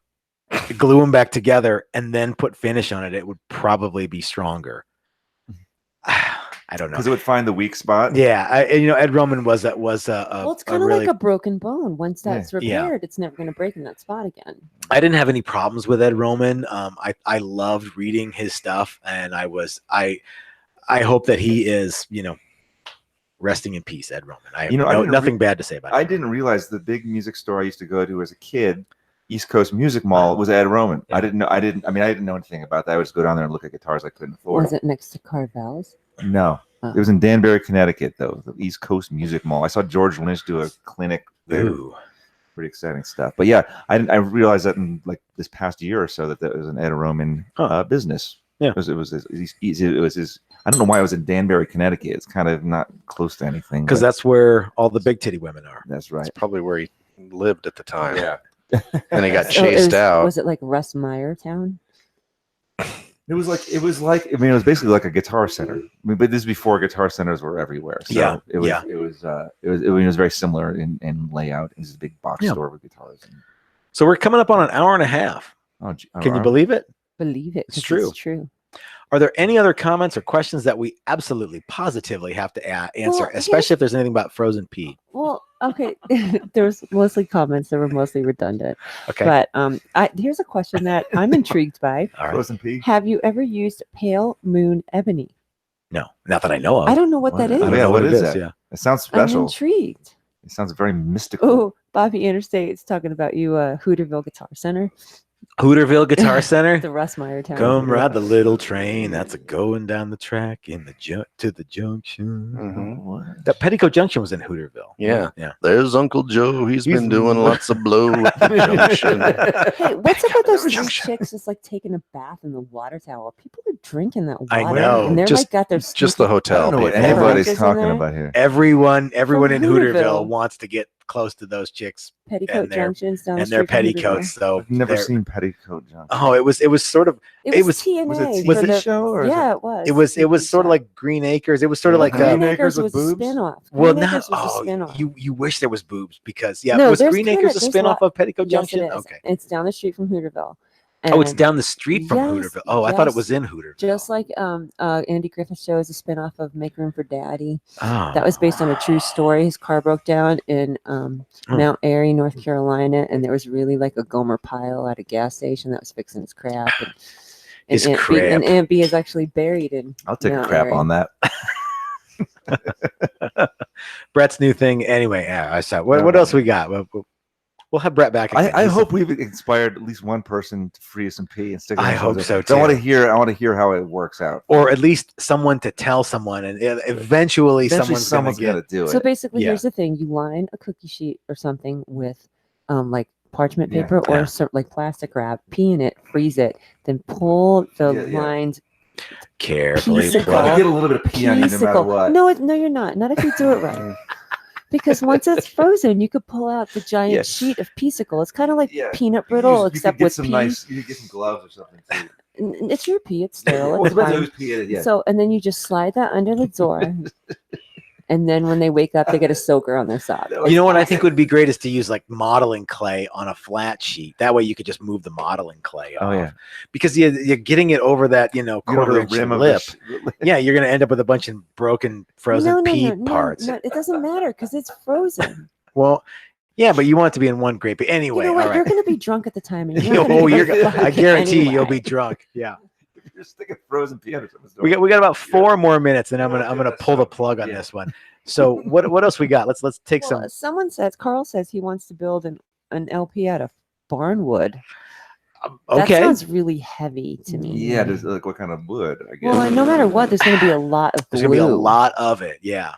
glue them back together, and then put finish on it. It would probably be stronger. I don't know, because it would find the weak spot. Yeah, Ed Roman was a well, it's kind of like a broken bone. Once that's repaired, it's never going to break in that spot again. I didn't have any problems with Ed Roman. I loved reading his stuff, and I hope that he is, resting in peace, Ed Roman. I have nothing bad to say about it. I didn't realize the big music store I used to go to as a kid, East Coast Music Mall, was Ed Roman. Yeah. I didn't know anything about that. I would just go down there and look at guitars I couldn't afford. Was it next to Carvel's? No. It was in Danbury, Connecticut, though, the East Coast Music Mall. I saw George Lynch do a clinic there. Ooh. Pretty exciting stuff. But yeah, I realized that in like this past year or so that was an Ed Roman business. Yeah. It was his. I don't know why it was in Danbury, Connecticut. It's kind of not close to anything. Because that's where all the big titty women are. That's right. That's probably where he lived at the time. Yeah. And he got chased out. Was it like Russ Meyer Town? It was basically like a Guitar Center. But this is before Guitar Centers were everywhere. So it was very similar in layout. It was a big box store with guitars. So we're coming up on an hour and a half. Can you believe it? Believe it. It's true. It's true. Are there any other comments or questions that we absolutely positively have to answer, especially if there's anything about Frozen Pete? Well, okay. There was mostly comments that were mostly redundant. Okay. But here's a question that I'm intrigued by. All right. Frozen Pete. Have you ever used Pale Moon Ebony? No, not that I know of. I don't know what that is. What is that? Yeah. It sounds special. I'm intrigued. It sounds very mystical. Oh, Bobby Interstate's talking about you, Hooterville Guitar Center. Hooterville Guitar Center. The Russ Meyer Town. Come ride the little train that's going down the track to the junction. Mm-hmm. That Petticoat Junction was in Hooterville. Yeah. There's Uncle Joe. He's been doing lots of blow at the junction. Hey, what's up with those chicks just like taking a bath in the water tower? People are drinking that water. I know. And they're got their just the hotel. I don't know what anybody's talking about here. Everyone in Hooterville Hooterville wants to get close to those chicks Petticoat and their- Junctions down the and their street from Hooterville. petticoats. So I've never they're- seen Petticoat Junction. Oh, it was sort of It was was- TNA. was it Was for it the- show or yeah, it was. it was TV sort of show. like Green Acres. It was sort of Well, like Green Green Acres Acres with was a boobs? spinoff. well, Green not Acres was a spinoff. you wish there was boobs because No, was there's Green kinda- Acres a there's spinoff of Petticoat Yes, Junction? it is. Okay. It's down the street from Hooterville. Oh, it's And down the street from yes, Hooterville. Oh, I thought it yes. was in Hooterville. Just like Andy Griffith's show is a spinoff of Make Room for Daddy. Oh. That was based on a true story. His car broke down in Mount Airy, North Carolina, and there was really like a Gomer pile at a gas station that was fixing his crap. And His Aunt B, crap. and Aunt B is actually buried in. I'll take a Mount crap Airy. on that. Brett's new thing. Anyway, yeah, I saw. What else we got? We'll have Brett back. Again. I He's- hope we've inspired at least one person to free some pee and stick. I their hope nose so, in. I want to too. hear. I want to hear how it works out. or at least someone to tell someone, and eventually, Eventually, someone's gonna gonna do it. So basically, Yeah. here's the thing: you line a cookie sheet or something with, like parchment Yeah. paper or Yeah. like plastic wrap, pee in it, freeze it, then pull the Yeah, yeah. lines. carefully. Piece of plug. You get a little bit of pee on you no matter Piece-icle. what. No, no, you're not. Not if you do it right. Because once it's frozen, you could pull out the giant Yeah. sheet of piece-icle. It's kind of like Yeah. peanut You brittle, could except get with some pea. nice. You could get some gloves or something too. It's your pee. It's sterile. It's Well, fine. who's pee in it, yeah. So, and then you just slide that under the door. And then when they wake up, they get a soaker on their sock. You know what I think would be great is to use like modeling clay on a flat sheet. That way you could just move the modeling clay off. Oh yeah. Because you're getting it over that, You know, quarter the inch rim of the lip. sh- Yeah, you're going to end up with a bunch of broken frozen pea parts. No, it doesn't matter because it's frozen. Well, yeah, but you want it to be in one grade. But anyway, You know what? all You're right. going to be drunk at the time. And you're not gonna Oh, give a I fuck guarantee you'll anyway. be drunk. Yeah. You're sticking frozen pee under someone's door. We got about 4 more minutes, and I'm Yeah, gonna that's pull the so- plug on yeah. this one. So what else we got? Let's take Well, someone says, Carl says he wants to build an LP out of barnwood. some. That Okay. sounds really heavy to me. Yeah, there's like what kind of wood? I guess. Well, no matter what, there's going to be a lot of There's glue. gonna be a lot of it. Yeah.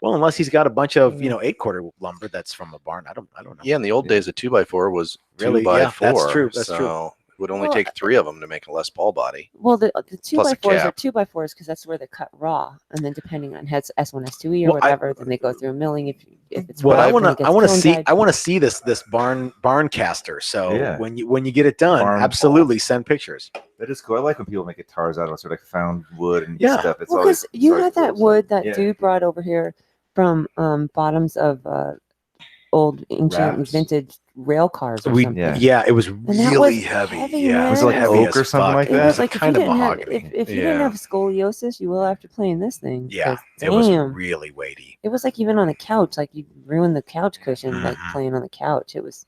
Well, unless he's got a bunch of 8-quarter lumber that's from a barn. I don't know. Yeah, in the old days, a 2x4 was Really? 2x4. Yeah, that's true, that's so true. it would only Well, take 3 of them to make a Les Paul body. Well, the 2x4s are cap. 2x4s because that's where they cut raw, and then depending on heads S1, S2E or Well, whatever, then they go through a milling. If it's Well, raw, I then it want gets to kiln see dried. I want to see this barn caster. So Yeah. when you get it done, Barn absolutely send pictures. That is cool. I like when people make guitars out of sort of found wood and Yeah. stuff. It's Well, always because you always had that cool. wood that Yeah. dude brought over here from bottoms of old ancient Rafts. vintage rail cars or something. Yeah. It was that really was heavy. heavy, Yeah, man. Was it like heavy oak as or something fuck. like It that? was like if you kind of didn't have mahogany. if you didn't Yeah. have scoliosis, you will after playing this thing. Yeah, 'cause it was damn. really weighty. It was like even on the couch, like you ruined the couch cushion, like Mhm. playing on the couch. It was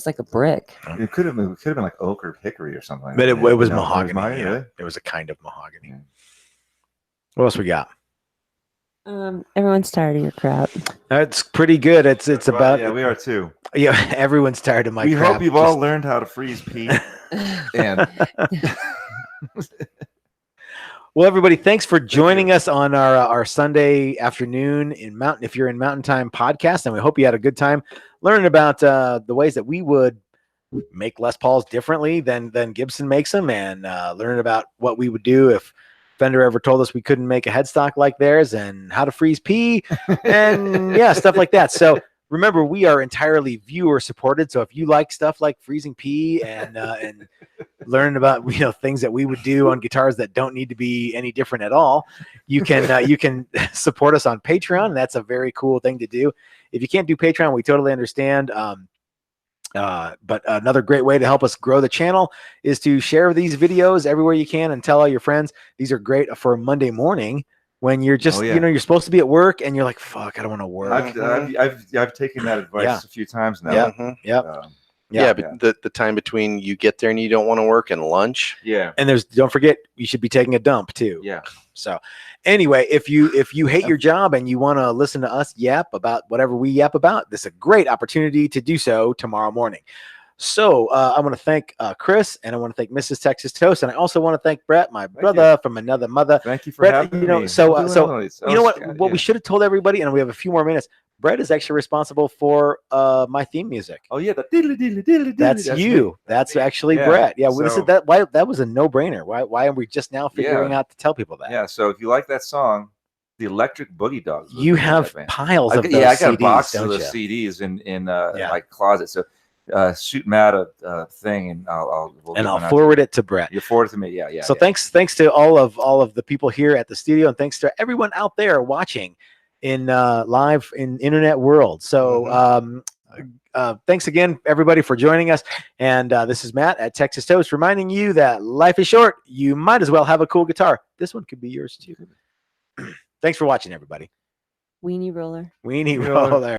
like a brick. It could have been like oak or hickory or something. Like But it that. was No, mahogany. Yeah. really? It was a kind of mahogany. Yeah. What else we got? Everyone's tired of your crap. It's pretty good. It's about Yeah, we are too. yeah. Everyone's tired of my. We crap. hope you've all learned how to freeze pee. And Well, everybody, thanks for joining us on our Sunday afternoon in Mountain. If you're in Mountain Time podcast, and we hope you had a good time learning about the ways that we would make Les Pauls differently than Gibson makes them, and learn about what we would do if Fender ever told us we couldn't make a headstock like theirs, and how to freeze pee, and yeah, stuff like that. So remember, we are entirely viewer supported. So if you like stuff like freezing pee and learning about things that we would do on guitars that don't need to be any different at all, you can support us on Patreon. That's a very cool thing to do. If you can't do Patreon, we totally understand. But another great way to help us grow the channel is to share these videos everywhere you can and tell all your friends. These are great for a Monday morning when you're just, you're supposed to be at work and you're like, fuck, I don't want to work. I've taken that advice Yeah. a few times now. Yeah. Mhm. Yep. Yeah, but the time between you get there and you don't want to work and lunch. Yeah. And don't forget, you should be taking a dump too. Yeah. So anyway, if you hate your job and you want to listen to us yap about whatever we yap about, this is a great opportunity to do so tomorrow morning. So I want to thank Chris, and I want to thank Mrs. Texas Toast, and I also want to thank Brett, my brother from another mother. Thank you for Brett, having me. so I'm doing so all these. you know what? God, What yeah. we should have told everybody, and we have a few more minutes. Brett is actually responsible for my theme music. Oh yeah, the diddly diddly diddly. That's you. me. That's me. actually Yeah, Brett. Yeah, so- that was a no-brainer. Why are we just now figuring out to tell people that? Yeah. So if you like that song, the Electric Boogie Dogs. You have piles of those I got CDs, a box of don't the you? CDs in my closet. So shoot Matt a thing, and I'll forward it to Brett. You forward it to me, yeah. So thanks to all of the people here at the studio, and thanks to everyone out there watching in live in internet world. So thanks again, everybody, for joining us. And this is Matt at Texas Toast, reminding you that life is short. You might as well have a cool guitar. This one could be yours too. Thanks for watching, everybody. Weenie roller. Weenie roller.